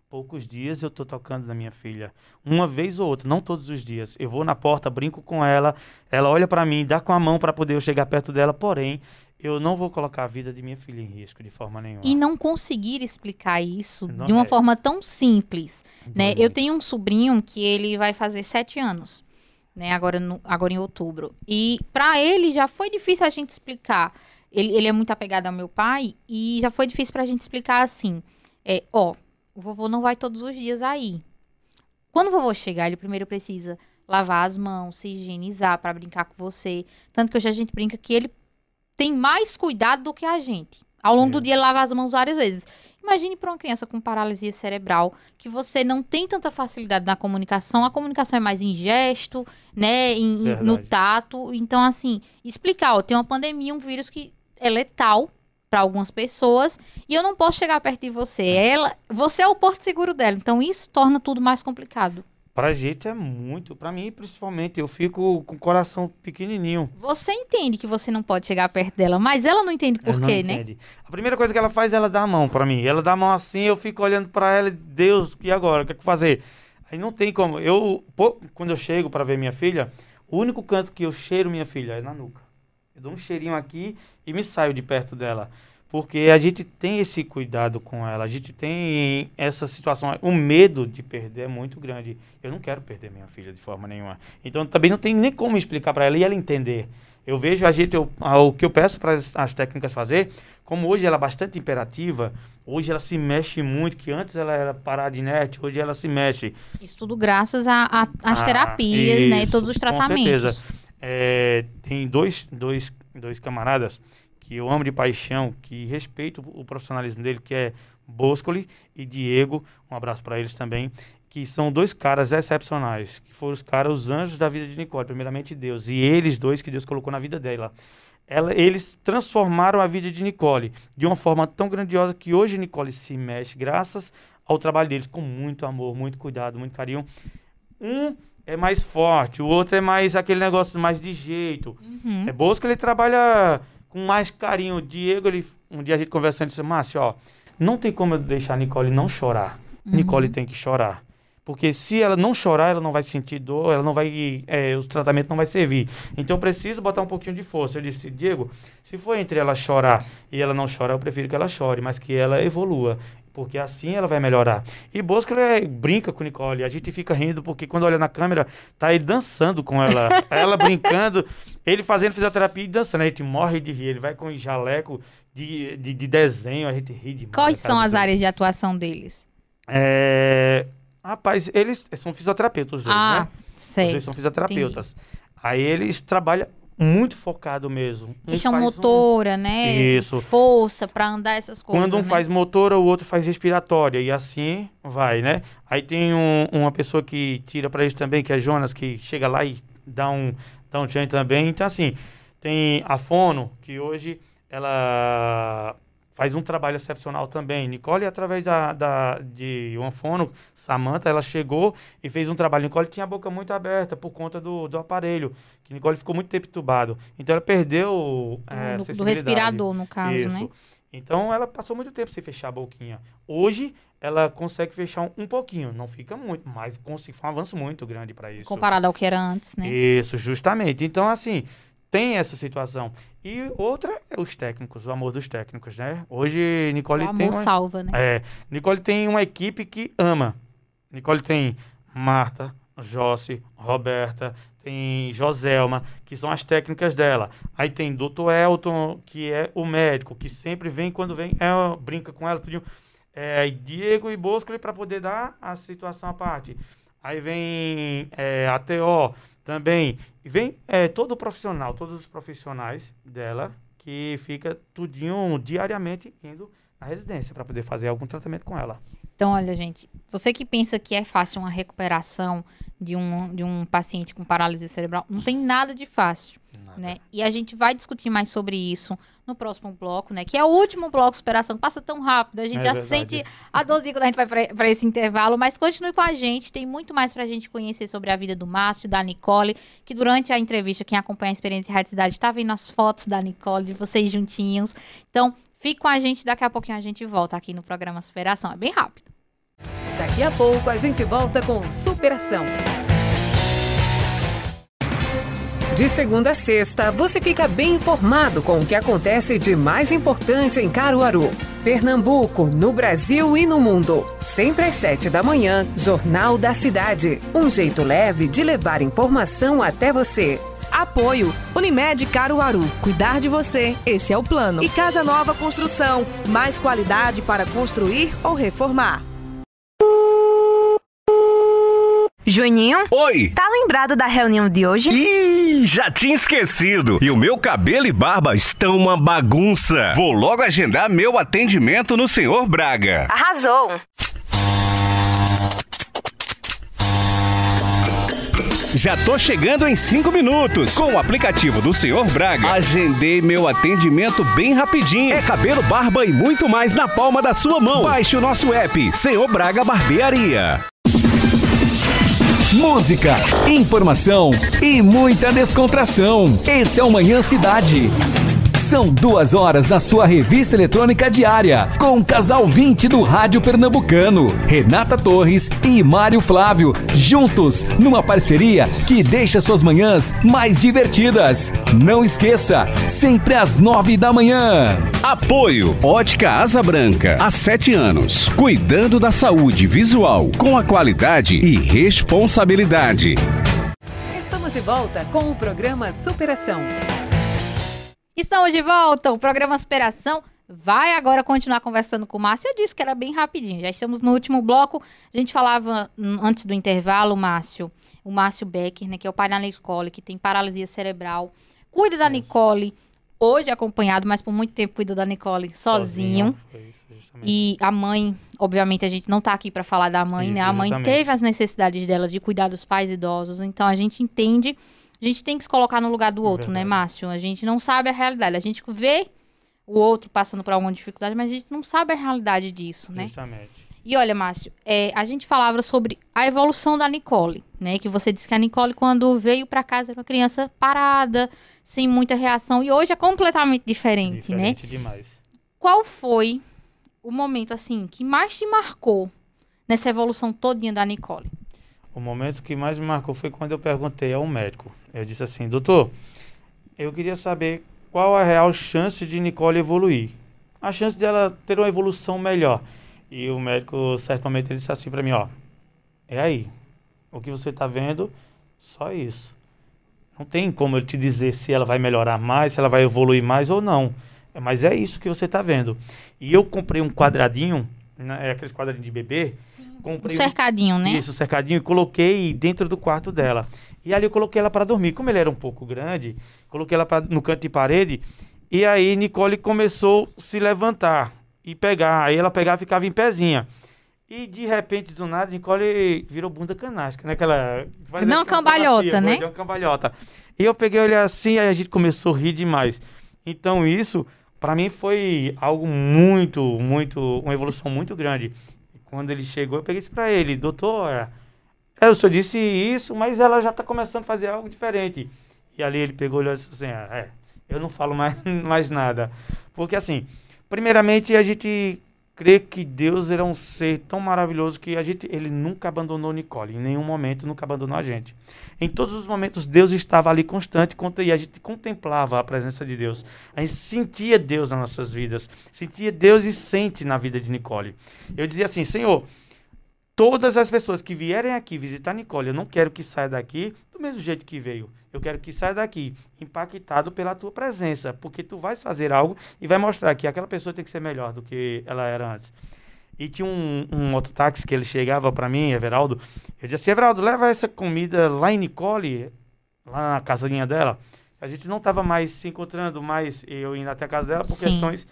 Poucos dias eu tô tocando na minha filha. Uma vez ou outra, não todos os dias. Eu vou na porta, brinco com ela, ela olha para mim, dá com a mão para poder eu chegar perto dela, porém, eu não vou colocar a vida de minha filha em risco de forma nenhuma. E não conseguir explicar isso de uma forma tão simples, né? Eu tenho um sobrinho que ele vai fazer 7 anos, né? Agora em outubro. E para ele já foi difícil a gente explicar. Ele é muito apegado ao meu pai e já foi difícil pra gente explicar assim, o vovô não vai todos os dias aí. Quando o vovô chegar, ele primeiro precisa lavar as mãos, se higienizar para brincar com você. Tanto que hoje a gente brinca que ele tem mais cuidado do que a gente. Ao longo do dia, ele lava as mãos várias vezes. Imagine para uma criança com paralisia cerebral, que você não tem tanta facilidade na comunicação. A comunicação é mais em gesto, né, no tato. Então, assim, explicar, tem uma pandemia, um vírus que é letal para algumas pessoas, e eu não posso chegar perto de você. Você é o porto seguro dela, então isso torna tudo mais complicado. Pra gente é muito, pra mim principalmente, eu fico com o coração pequenininho. Você entende que você não pode chegar perto dela, mas ela não entende por quê, né? A primeira coisa que ela faz, ela dá a mão pra mim. Ela dá a mão assim, eu fico olhando pra ela e Deus, e agora? O que é que fazer? Aí não tem como. Quando eu chego pra ver minha filha, o único canto que eu cheiro minha filha é na nuca. Eu dou um cheirinho aqui e me saio de perto dela. Porque a gente tem esse cuidado com ela, a gente tem essa situação, o medo de perder é muito grande. Eu não quero perder minha filha de forma nenhuma. Então também não tem nem como explicar para ela e ela entender. Eu vejo o que eu peço para as técnicas fazer, como hoje ela é bastante imperativa, hoje ela se mexe muito, que antes ela era parada inerte, hoje ela se mexe. Isso tudo graças às terapias, né, e todos os tratamentos. Com certeza. Tem dois camaradas que eu amo de paixão, que respeito o profissionalismo dele, que é Boscoli e Diego, um abraço para eles também, que são 2 caras excepcionais, que foram os anjos da vida de Nicole, primeiramente Deus, e eles 2 que Deus colocou na vida dela. Eles transformaram a vida de Nicole de uma forma tão grandiosa que hoje Nicole se mexe, graças ao trabalho deles, com muito amor, muito cuidado, muito carinho. Um é mais forte, o outro é mais aquele negócio mais de jeito. Bosco, ele trabalha com mais carinho. O Diego, um dia a gente conversando, ele disse: Márcio, ó, não tem como eu deixar a Nicole não chorar. Nicole tem que chorar. Porque se ela não chorar, ela não vai sentir dor, ela não vai, os tratamentos não vai servir. Então eu preciso botar um pouquinho de força. Eu disse: Diego, se for entre ela chorar e ela não chorar, eu prefiro que ela chore, mas que ela evolua. Porque assim ela vai melhorar. E Bosco, brinca com Nicole. A gente fica rindo porque quando olha na câmera, tá ele dançando com ela. Ela brincando, ele fazendo fisioterapia e dançando. A gente morre de rir. Ele vai com jaleco de desenho, a gente ri demais. Quais são as áreas de atuação deles? Rapaz, eles são fisioterapeutas, os dois, né? Sei. Os dois são fisioterapeutas. Entendi. Aí eles trabalham muito focado mesmo. Questão motora, né? Isso. Força para andar, essas coisas. Quando um faz motora, o outro faz respiratória. E assim vai, né? Aí tem uma pessoa que tira para eles também, que é Jonas, que chega lá e dá um tchan também. Então, assim, tem a Fono, que hoje ela faz um trabalho excepcional também. Nicole, através de uma fono, Samantha, ela chegou e fez um trabalho. Nicole tinha a boca muito aberta por conta do aparelho, que Nicole ficou muito tempo entubado. Então, ela perdeu do respirador, no caso, isso, né? Então, ela passou muito tempo sem fechar a boquinha. Hoje, ela consegue fechar um pouquinho. Não fica muito, mas foi um avanço muito grande para isso. Comparado ao que era antes, né? Isso, justamente. Então, assim, tem essa situação. E outra é os técnicos, o amor dos técnicos, né? Hoje, Nicole o tem... amor salva, né? Nicole tem uma equipe que ama. Nicole tem Marta, Jossi, Roberta, tem Joselma, que são as técnicas dela. Aí tem Dr. Elton, que é o médico, que sempre vem, quando vem, brinca com ela, tudinho. Diego e Bosco para poder dar a situação à parte. Aí vem a TO também. E vem todo profissional, todos os profissionais dela, que fica tudinho diariamente indo na residência para poder fazer algum tratamento com ela. Então, olha, gente, você que pensa que é fácil uma recuperação de um paciente com paralisia cerebral, não tem nada de fácil, né? E a gente vai discutir mais sobre isso no próximo bloco, né? Que é o último bloco de superação, passa tão rápido, a gente já sente a dorzinha quando a gente vai para esse intervalo, mas continue com a gente, tem muito mais pra gente conhecer sobre a vida do Márcio, da Nicole, que durante a entrevista, quem acompanha a Experiência Rádio Cidade tá vendo as fotos da Nicole, de vocês juntinhos. Então, fique com a gente, daqui a pouquinho a gente volta aqui no programa Superação. É bem rápido. Daqui a pouco a gente volta com Superação. De segunda a sexta, você fica bem informado com o que acontece de mais importante em Caruaru, Pernambuco, no Brasil e no mundo. Sempre às 7 da manhã, Jornal da Cidade. Um jeito leve de levar informação até você. Apoio Unimed Caruaru. Cuidar de você, esse é o plano. E Casa Nova Construção. Mais qualidade para construir ou reformar. Juninho? Oi! Tá lembrado da reunião de hoje? Ih, já tinha esquecido. E o meu cabelo e barba estão uma bagunça. Vou logo agendar meu atendimento no Senhor Braga. Arrasou! Já tô chegando em 5 minutos. Com o aplicativo do Senhor Braga, agendei meu atendimento bem rapidinho. É cabelo, barba e muito mais na palma da sua mão. Baixe o nosso app, Senhor Braga Barbearia. Música, informação e muita descontração. Esse é o Manhã Cidade. São 2 horas na sua revista eletrônica diária, com o Casal 20 do Rádio Pernambucano, Renata Torres e Mário Flávio, juntos numa parceria que deixa suas manhãs mais divertidas. Não esqueça, sempre às 9 da manhã. Apoio Ótica Asa Branca, há 7 anos, cuidando da saúde visual com a qualidade e responsabilidade. Estamos de volta com o programa Superação. Estamos de volta, o programa Superação vai agora continuar conversando com o Márcio. Eu disse que era bem rapidinho, já estamos no último bloco. A gente falava antes do intervalo, Márcio, o Márcio Becker, né, que é o pai da Nicole, que tem paralisia cerebral. Cuida da Nicole, hoje acompanhado, mas por muito tempo cuidou da Nicole sozinho. Foi isso, justamente. E a mãe, obviamente, a gente não tá aqui para falar da mãe, né? A mãe teve as necessidades dela de cuidar dos pais idosos, então a gente entende. A gente tem que se colocar no lugar do outro, né, Márcio? A gente não sabe a realidade. A gente vê o outro passando por alguma dificuldade, mas a gente não sabe a realidade disso, né? Justamente. E olha, Márcio, a gente falava sobre a evolução da Nicole, né? Que você disse que a Nicole, quando veio para casa, era uma criança parada, sem muita reação. E hoje é completamente diferente, né? Diferente demais. Qual foi o momento, assim, que mais te marcou nessa evolução todinha da Nicole? O momento que mais me marcou foi quando eu perguntei ao médico. Eu disse assim, doutor, eu queria saber qual a real chance de Nicole evoluir. A chance dela ter uma evolução melhor. E o médico, certamente, ele disse assim para mim, ó, é aí. O que você tá vendo, só isso. Não tem como eu te dizer se ela vai melhorar mais, se ela vai evoluir mais ou não. Mas é isso que você tá vendo. E eu comprei um quadradinho, né, aqueles quadradinhos de bebê. Comprei um cercadinho, né? Isso, cercadinho, e coloquei dentro do quarto dela. E ali eu coloquei ela para dormir. Como ele era um pouco grande, coloquei ela no canto de parede. E aí Nicole começou a se levantar e pegar. Aí ela pegava e ficava em pezinha. E de repente, do nada, Nicole virou bunda canástica, né? Não, cambalhota, né? Deu uma cambalhota. E eu peguei, olhei assim, aí a gente começou a rir demais. Então isso, para mim, foi algo uma evolução muito grande. Quando ele chegou, eu peguei isso pra ele. Doutor, o senhor disse isso, mas ela já tá começando a fazer algo diferente. E ali ele pegou e olhou assim, eu não falo mais nada. Porque assim, primeiramente a gente crê que Deus é um ser tão maravilhoso que ele nunca abandonou Nicole. Em nenhum momento nunca abandonou a gente. Em todos os momentos Deus estava ali constante e a gente contemplava a presença de Deus. A gente sentia Deus nas nossas vidas. Sentia Deus e sente na vida de Nicole. Eu dizia assim, Senhor, todas as pessoas que vierem aqui visitar Nicole, eu não quero que saia daqui do mesmo jeito que veio. Eu quero que saia daqui impactado pela tua presença, porque tu vais fazer algo e vai mostrar que aquela pessoa tem que ser melhor do que ela era antes. E tinha um mototáxi que ele chegava para mim, Everaldo. Eu dizia assim, Everaldo, leva essa comida lá em Nicole, lá na casinha dela. A gente não estava mais se encontrando, mais eu indo até a casa dela por questões,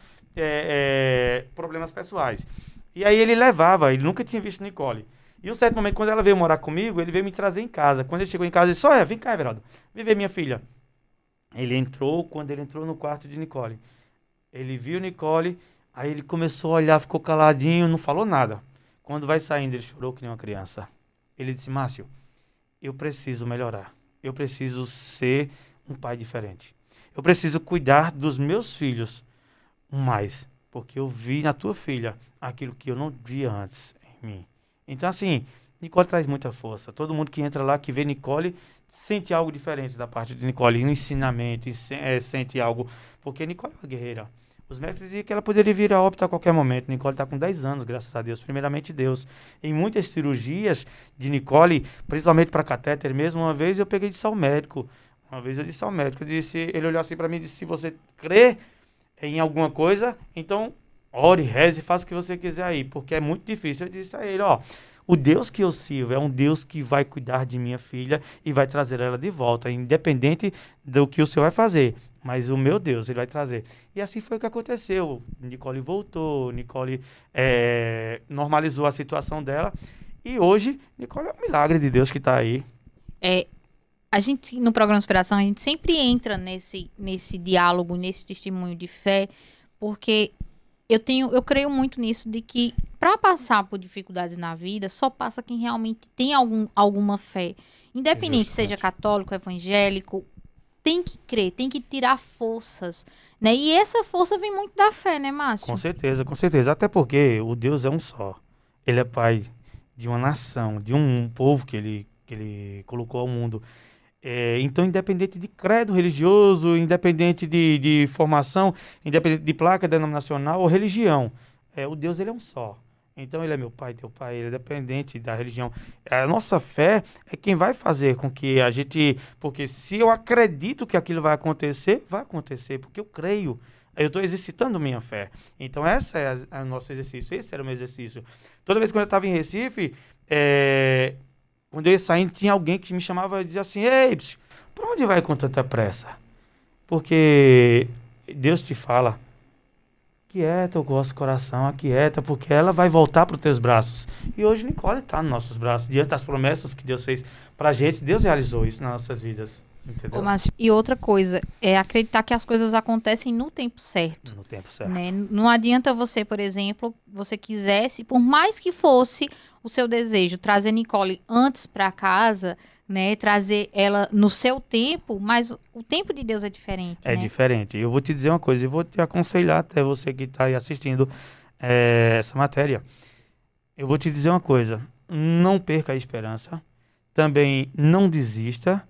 problemas pessoais. E aí ele levava, ele nunca tinha visto Nicole. E um certo momento, quando ela veio morar comigo, ele veio me trazer em casa. Quando ele chegou em casa, ele disse, olha, vem cá, Everaldo, vem ver minha filha. Quando ele entrou no quarto de Nicole, ele viu Nicole, aí ele começou a olhar, ficou caladinho, não falou nada. Quando vai saindo, ele chorou que nem uma criança. Ele disse, Márcio, eu preciso melhorar. Eu preciso ser um pai diferente. Eu preciso cuidar dos meus filhos mais, porque eu vi na tua filha aquilo que eu não via antes em mim. Então, assim, Nicole traz muita força. Todo mundo que entra lá, que vê Nicole, sente algo diferente da parte de Nicole. No ensinamento, sente algo. Porque Nicole é uma guerreira. Os médicos diziam que ela poderia vir a óbito a qualquer momento. Nicole está com 10 anos, graças a Deus. Primeiramente, Deus. Em muitas cirurgias de Nicole, principalmente para catéter mesmo, uma vez eu peguei de ao médico. Ele olhou assim para mim e disse, se você crê em alguma coisa, então ore, reze, faça o que você quiser aí, porque é muito difícil. Eu disse a ele, o Deus que eu sirvo é um Deus que vai cuidar de minha filha e vai trazer ela de volta, independente do que o Senhor vai fazer. Mas o meu Deus, ele vai trazer. E assim foi o que aconteceu. Nicole voltou, Nicole normalizou a situação dela. E hoje, Nicole é um milagre de Deus que está aí. A gente, no programa Inspiração, a gente sempre entra nesse diálogo, nesse testemunho de fé, porque eu creio muito nisso, de que para passar por dificuldades na vida, só passa quem realmente tem alguma fé. Independente, seja católico, evangélico, tem que crer, tem que tirar forças, né? E essa força vem muito da fé, né, Márcio? Com certeza, com certeza. Até porque o Deus é um só. Ele é pai de uma nação, de um povo que ele colocou ao mundo. Então, independente de credo religioso, independente de formação, independente de placa denominacional ou religião, o Deus ele é um só. Então, ele é meu pai, teu pai, ele é dependente da religião. A nossa fé é quem vai fazer com que a gente... Porque se eu acredito que aquilo vai acontecer, porque eu creio. Eu estou exercitando minha fé. Então, esse é o nosso exercício, esse era o meu exercício. Toda vez que eu estava em Recife, quando eu ia saindo, tinha alguém que me chamava e dizia assim, ei, para onde vai com tanta pressa? Porque Deus te fala, aquieta o vosso coração, aquieta, porque ela vai voltar para os teus braços. E hoje Nicole está nos nossos braços. Diante das promessas que Deus fez para a gente, Deus realizou isso nas nossas vidas. Entendeu? Ô, Márcio, e outra coisa, é acreditar que as coisas acontecem no tempo certo. No tempo certo. Né? Não adianta você, por exemplo, você quisesse, por mais que fosse o seu desejo, trazer Nicole antes para casa, né? Trazer ela no seu tempo, mas o tempo de Deus é diferente. É né? diferente. Eu vou te dizer uma coisa, eu vou te aconselhar até você que está aí assistindo essa matéria. Eu vou te dizer uma coisa, não perca a esperança, também não desista.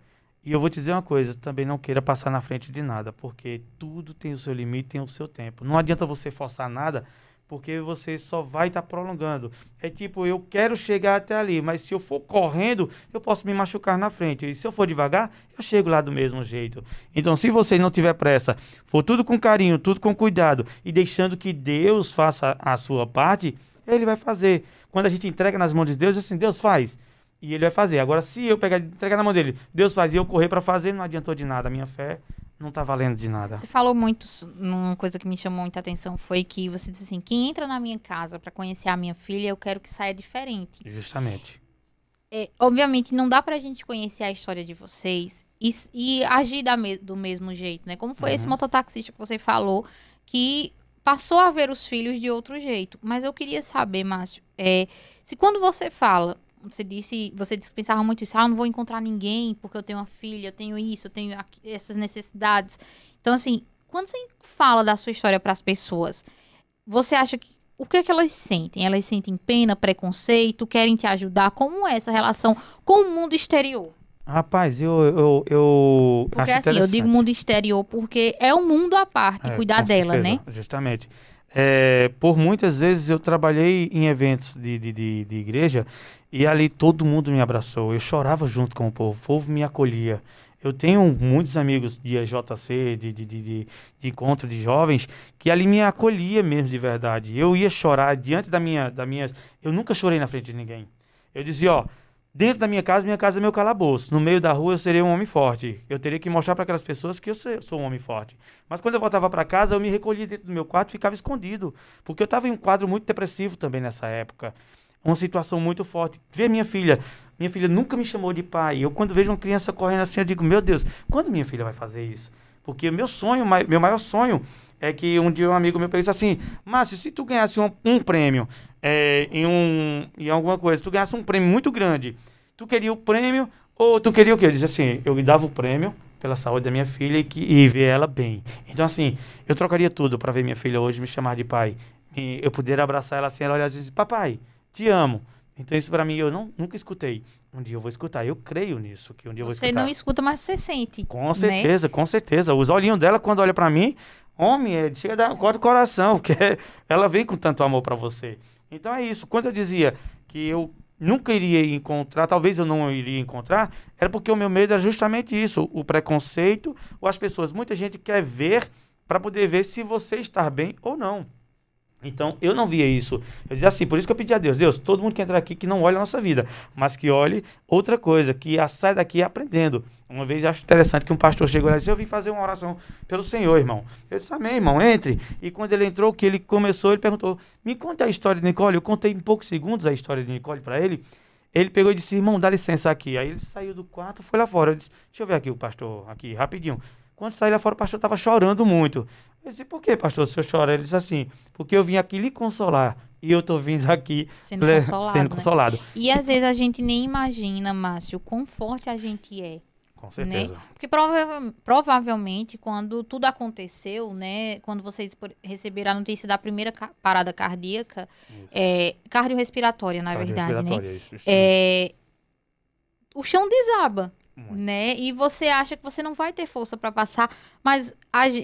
E eu vou te dizer uma coisa, também não queira passar na frente de nada, porque tudo tem o seu limite, tem o seu tempo. Não adianta você forçar nada, porque você só vai estar prolongando. É tipo, eu quero chegar até ali, mas se eu for correndo, eu posso me machucar na frente. E se eu for devagar, eu chego lá do mesmo jeito. Então, se você não tiver pressa, for tudo com carinho, tudo com cuidado, e deixando que Deus faça a sua parte, Ele vai fazer. Quando a gente entrega nas mãos de Deus, assim, Deus faz. E ele vai fazer. Agora, se eu entregar na mão dele, Deus faz e eu correr para fazer, não adiantou de nada. A minha fé não tá valendo de nada. Você falou muito, uma coisa que me chamou muita atenção foi que você disse assim, quem entra na minha casa para conhecer a minha filha, eu quero que saia diferente. Justamente. Obviamente, não dá pra gente conhecer a história de vocês e agir do mesmo jeito, né? Como foi esse mototaxista que você falou, que passou a ver os filhos de outro jeito. Mas eu queria saber, Márcio, se quando você fala... Você disse que pensava muito isso. Eu não vou encontrar ninguém porque eu tenho uma filha, eu tenho isso, eu tenho essas necessidades. Então, assim, quando você fala da sua história para as pessoas, você acha que... O que é que elas sentem? Elas sentem pena, preconceito, querem te ajudar? Como é essa relação com o mundo exterior? Rapaz, porque assim, eu digo mundo exterior porque é um mundo à parte, cuidar dela, certeza, né? Justamente. Por muitas vezes eu trabalhei em eventos de igreja e ali todo mundo me abraçou. Eu chorava junto com o povo me acolhia. Eu tenho muitos amigos de EJC, de encontro de jovens, que ali me acolhia mesmo de verdade. Eu ia chorar diante da minha... Eu nunca chorei na frente de ninguém. Eu dizia, dentro da minha casa é meu calabouço. No meio da rua eu seria um homem forte. Eu teria que mostrar para aquelas pessoas que eu sou um homem forte. Mas quando eu voltava para casa, eu me recolhia dentro do meu quarto e ficava escondido. Porque eu estava em um quadro muito depressivo também nessa época. Uma situação muito forte. Ver minha filha nunca me chamou de pai. Eu quando vejo uma criança correndo assim, eu digo, meu Deus, quando minha filha vai fazer isso? Porque o meu maior sonho é que um dia um amigo meu disse assim, Márcio, se tu ganhasse um prêmio em alguma coisa, tu ganhasse um prêmio muito grande, tu queria o prêmio ou tu queria o quê? Eu disse assim, eu dava o prêmio pela saúde da minha filha e ver ela bem. Então assim, eu trocaria tudo para ver minha filha hoje me chamar de pai. E eu poder abraçar ela assim, ela olhar assim, papai, te amo. Então isso para mim eu nunca escutei. Um dia eu vou escutar, eu creio nisso, que um dia eu vou escutar. Você não escuta, mas você sente. Com certeza, né? Com certeza. Os olhinhos dela, quando olha para mim, homem, chega a dar corda do coração, porque ela vem com tanto amor para você. Então é isso. Quando eu dizia que eu nunca iria encontrar, talvez eu não iria encontrar, era porque o meu medo era justamente isso, o preconceito, ou as pessoas. Muita gente quer ver para poder ver se você está bem ou não. Então, eu não via isso. Eu dizia assim, por isso que eu pedi a Deus, todo mundo que entra aqui que não olhe a nossa vida, mas que olhe outra coisa, que sai daqui aprendendo. Uma vez eu acho interessante que um pastor chegou lá e disse, eu vim fazer uma oração pelo Senhor, irmão. Eu disse, amém, irmão, entre. E quando ele entrou, que ele começou, ele perguntou, me conta a história de Nicole. Eu contei em poucos segundos a história de Nicole para ele. Ele pegou e disse, irmão, dá licença aqui. Aí ele saiu do quarto, foi lá fora. Eu disse, deixa eu ver aqui o pastor, aqui, rapidinho. Quando saí lá fora, o pastor estava chorando muito. Eu disse, por que, pastor, o senhor chora? Ele disse assim, porque eu vim aqui lhe consolar. E eu estou vindo aqui sendo consolado. Né? E às vezes a gente nem imagina, Márcio, o quão forte a gente é. Com certeza. Né? Porque provavelmente, quando tudo aconteceu, né? Quando vocês receberam a notícia da primeira parada cardíaca, cardiorrespiratória, na verdade, né? O chão desaba, né? E você acha que você não vai ter força para passar, mas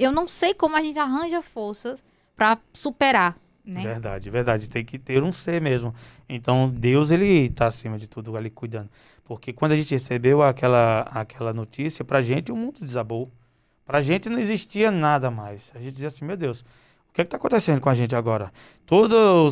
eu não sei como a gente arranja forças para superar, né? Verdade. Tem que ter um ser mesmo. Então, Deus, ele tá acima de tudo ali cuidando. Porque quando a gente recebeu aquela notícia, pra gente o mundo desabou. Pra gente não existia nada mais. A gente dizia assim, meu Deus, o que tá acontecendo com a gente agora? Todo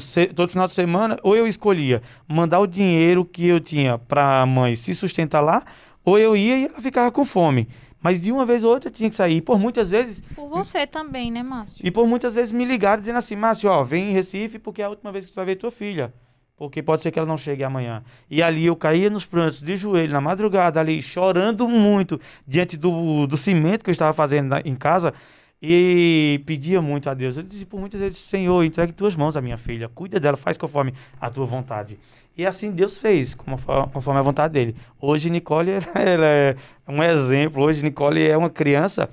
final de semana, ou eu escolhia mandar o dinheiro que eu tinha pra mãe se sustentar lá, ou eu ia e ela ficava com fome. Mas de uma vez ou outra eu tinha que sair. E por muitas vezes... Por você também, né, Márcio? E por muitas vezes me ligaram dizendo assim, Márcio, ó, vem em Recife porque é a última vez que tu vai ver tua filha. Porque pode ser que ela não chegue amanhã. E ali eu caía nos prantos, de joelho, na madrugada, ali, chorando muito, diante do cimento que eu estava fazendo em casa, e pedia muito a Deus. Eu disse por muitas vezes, Senhor, entregue em tuas mãos a minha filha, cuida dela, faz conforme a tua vontade. E assim Deus fez, conforme a vontade dele. Hoje Nicole, ela é um exemplo. Hoje Nicole é uma criança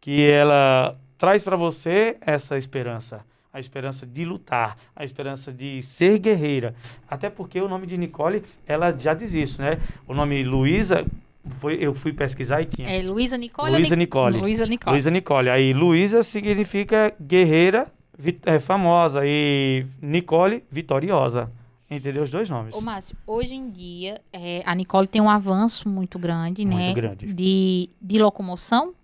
que ela traz para você essa esperança. A esperança de lutar, a esperança de ser guerreira. Até porque o nome de Nicole, ela já diz isso, né? O nome Luísa, eu fui pesquisar e tinha. É Luísa Nicole? Luísa Nicole. Luísa Nicole. Aí Luísa significa guerreira famosa e Nicole, vitoriosa. Entendeu? Os dois nomes. Ô, Márcio, hoje em dia, a Nicole tem um avanço muito grande, né? Muito grande. De locomoção.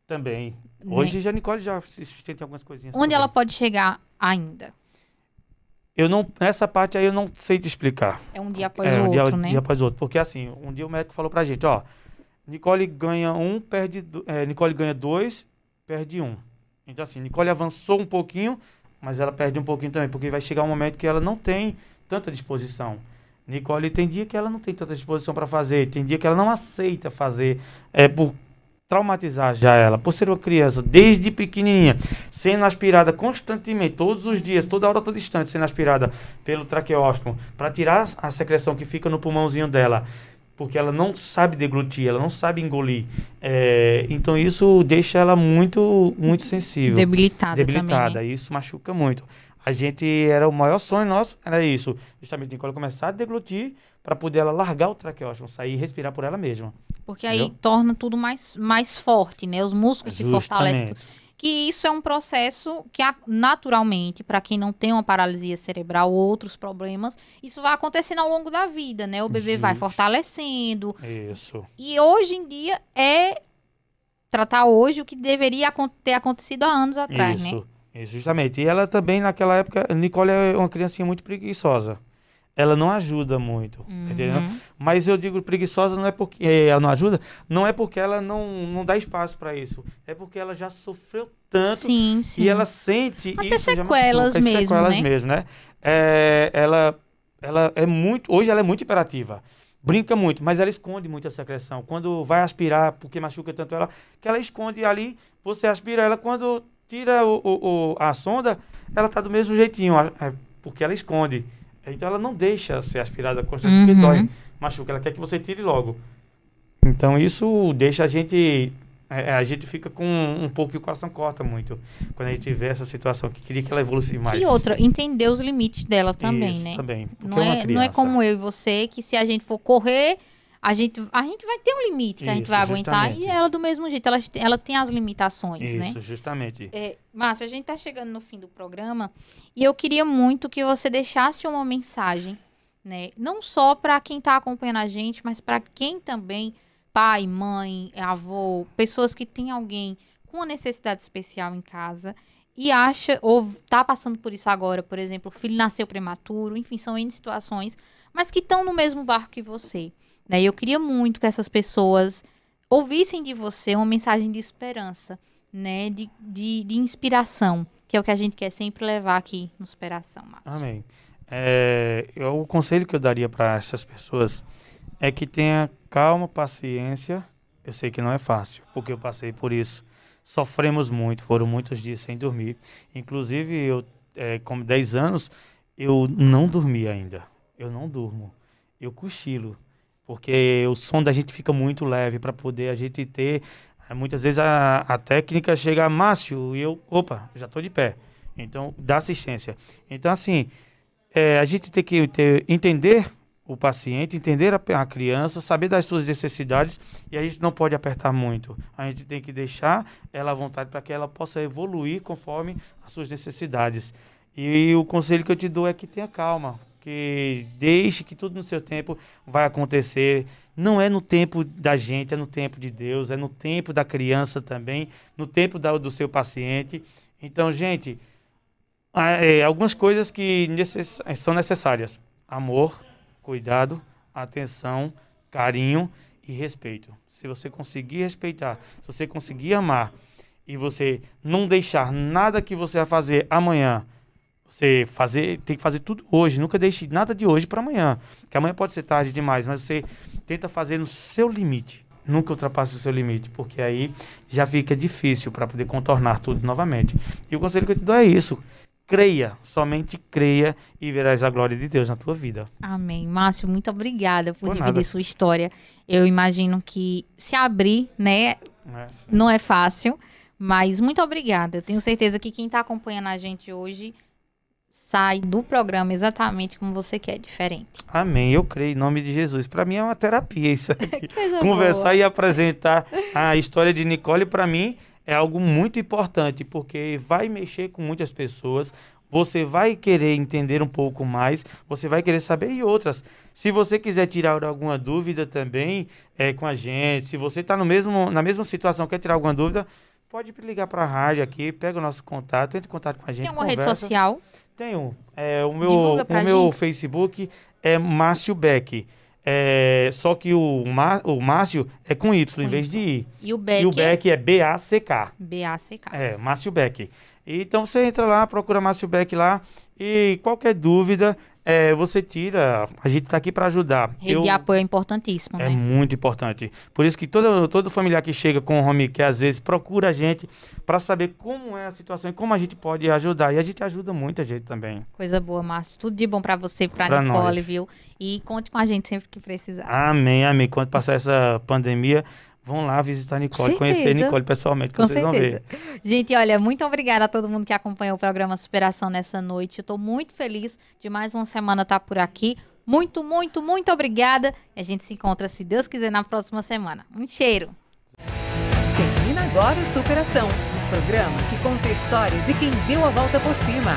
Também. Hoje já a Nicole já se sustenta em algumas coisinhas. Onde ela pode chegar ainda? Essa parte aí eu não sei te explicar. É um dia após o outro, né? Um dia após o outro. Porque assim, um dia o médico falou pra gente, ó, Nicole ganha Nicole ganha 2, perde 1. Então assim, Nicole avançou um pouquinho, mas ela perde um pouquinho também, porque vai chegar um momento que ela não tem tanta disposição. Nicole tem dia que ela não tem tanta disposição para fazer, tem dia que ela não aceita fazer, por traumatizar já ela, por ser uma criança desde pequenininha, sendo aspirada constantemente, todos os dias, toda hora, todo instante, sendo aspirada pelo traqueóstomo, para tirar a secreção que fica no pulmãozinho dela, porque ela não sabe deglutir, ela não sabe engolir. Então isso deixa ela muito, muito sensível. Debilitada também, né? Isso machuca muito. A gente, o maior sonho nosso era isso, justamente Nicole começar a deglutir para poder ela largar o traqueóstomo, sair e respirar por ela mesma. Porque aí torna tudo mais forte, né? Os músculos se fortalecem. Que isso é um processo que naturalmente, para quem não tem uma paralisia cerebral ou outros problemas, isso vai acontecendo ao longo da vida, né? O bebê vai fortalecendo. Isso. E hoje em dia tratar hoje o que deveria ter acontecido há anos atrás, né? Isso, justamente. E ela também, naquela época, Nicole é uma criancinha muito preguiçosa. Ela não ajuda muito, tá entendendo? Mas eu digo preguiçosa não é porque ela não ajuda, não é porque ela não dá espaço para isso. É porque ela já sofreu tanto e ela sente até isso. Sequelas mesmo, né? Ela é muito... Hoje ela é muito hiperativa. Brinca muito, mas ela esconde muito a secreção. Quando vai aspirar, porque machuca tanto ela, que ela esconde ali, você aspira ela, quando tira a sonda, ela tá do mesmo jeitinho, porque ela esconde. Então ela não deixa ser aspirada constantemente, porque dói, machuca. Ela quer que você tire logo. Então isso deixa a gente fica com um pouco que o coração corta muito quando a gente vê essa situação, que queria que ela evoluísse mais. E outra, entender os limites dela também, isso, né? Também. Não é como eu e você, que se a gente for correr, a gente vai ter um limite que a gente vai aguentar, justamente. E ela do mesmo jeito, ela tem as limitações, né? Isso, justamente. Márcio, a gente tá chegando no fim do programa e eu queria muito que você deixasse uma mensagem, né? Não só para quem tá acompanhando a gente, mas para quem também, pai, mãe, avô, pessoas que têm alguém com uma necessidade especial em casa e acha, ou tá passando por isso agora, por exemplo, o filho nasceu prematuro, enfim, são N situações, mas que estão no mesmo barco que você. Né? Eu queria muito que essas pessoas ouvissem de você uma mensagem de esperança, né? de inspiração, que é o que a gente quer sempre levar aqui no Superação, Márcio. Amém. O conselho que eu daria para essas pessoas é que tenha calma, paciência. Eu sei que não é fácil, porque eu passei por isso. Sofremos muito, foram muitos dias sem dormir. Inclusive, eu, com 10 anos, eu não dormi ainda. Eu não durmo. Eu cochilo. Porque o som da gente fica muito leve para poder a gente ter... Muitas vezes a técnica chega, Márcio, e eu, opa, já estou de pé. Então, dá assistência. Então, assim, a gente tem que entender o paciente, entender a criança, saber das suas necessidades, e a gente não pode apertar muito. A gente tem que deixar ela à vontade para que ela possa evoluir conforme as suas necessidades. E o conselho que eu te dou é que tenha calma, que deixe que tudo no seu tempo vai acontecer. Não é no tempo da gente, é no tempo de Deus, é no tempo da criança também, no tempo do seu paciente. Então, gente, algumas coisas que são necessárias: amor, cuidado, atenção, carinho e respeito. Se você conseguir respeitar, se você conseguir amar e você não deixar nada que você vai fazer amanhã, tem que fazer tudo hoje. Nunca deixe nada de hoje para amanhã, que amanhã pode ser tarde demais, mas você tenta fazer no seu limite. Nunca ultrapasse o seu limite, porque aí já fica difícil para poder contornar tudo novamente. E o conselho que eu te dou é isso: creia, somente creia e verás a glória de Deus na tua vida. Amém. Márcio, muito obrigada por dividir sua história. Eu imagino que se abrir, né, não é fácil, mas muito obrigada. Eu tenho certeza que quem está acompanhando a gente hoje sai do programa exatamente como você quer, diferente. Amém, eu creio em nome de Jesus. Para mim é uma terapia isso aqui. Conversar boa. E apresentar a história de Nicole, para mim, é algo muito importante, porque vai mexer com muitas pessoas, você vai querer entender um pouco mais, você vai querer saber e outras. Se você quiser tirar alguma dúvida também com a gente, se você está na mesma situação, quer tirar alguma dúvida, pode ligar para a rádio aqui, pega o nosso contato, entre em contato com a gente. Tem uma rede social? Tenho. O meu Facebook é Márcio Beck. Só que o Márcio é com Y em vez de I. E o Beck é B-A-C-K. B-A-C-K. Márcio Beck. Então você entra lá, procura Márcio Beck lá e qualquer dúvida você tira. A gente está aqui para ajudar. Rede de apoio é importantíssimo, né? É muito importante. Por isso que todo familiar que chega com o home care, às vezes, procura a gente para saber como é a situação e como a gente pode ajudar. E a gente ajuda muita gente também. Coisa boa, Márcio. Tudo de bom para você, para Nicole, nós. Viu? E conte com a gente sempre que precisar. Amém, amém. Quando passar essa pandemia, vão lá visitar a Nicole, conhecer a Nicole pessoalmente, que vocês vão ver. Gente, olha, muito obrigada a todo mundo que acompanhou o programa Superação nessa noite. Eu tô muito feliz de mais uma semana estar por aqui. Muito, muito, muito obrigada. E a gente se encontra, se Deus quiser, na próxima semana. Um cheiro. Termina agora o Superação, um programa que conta a história de quem deu a volta por cima.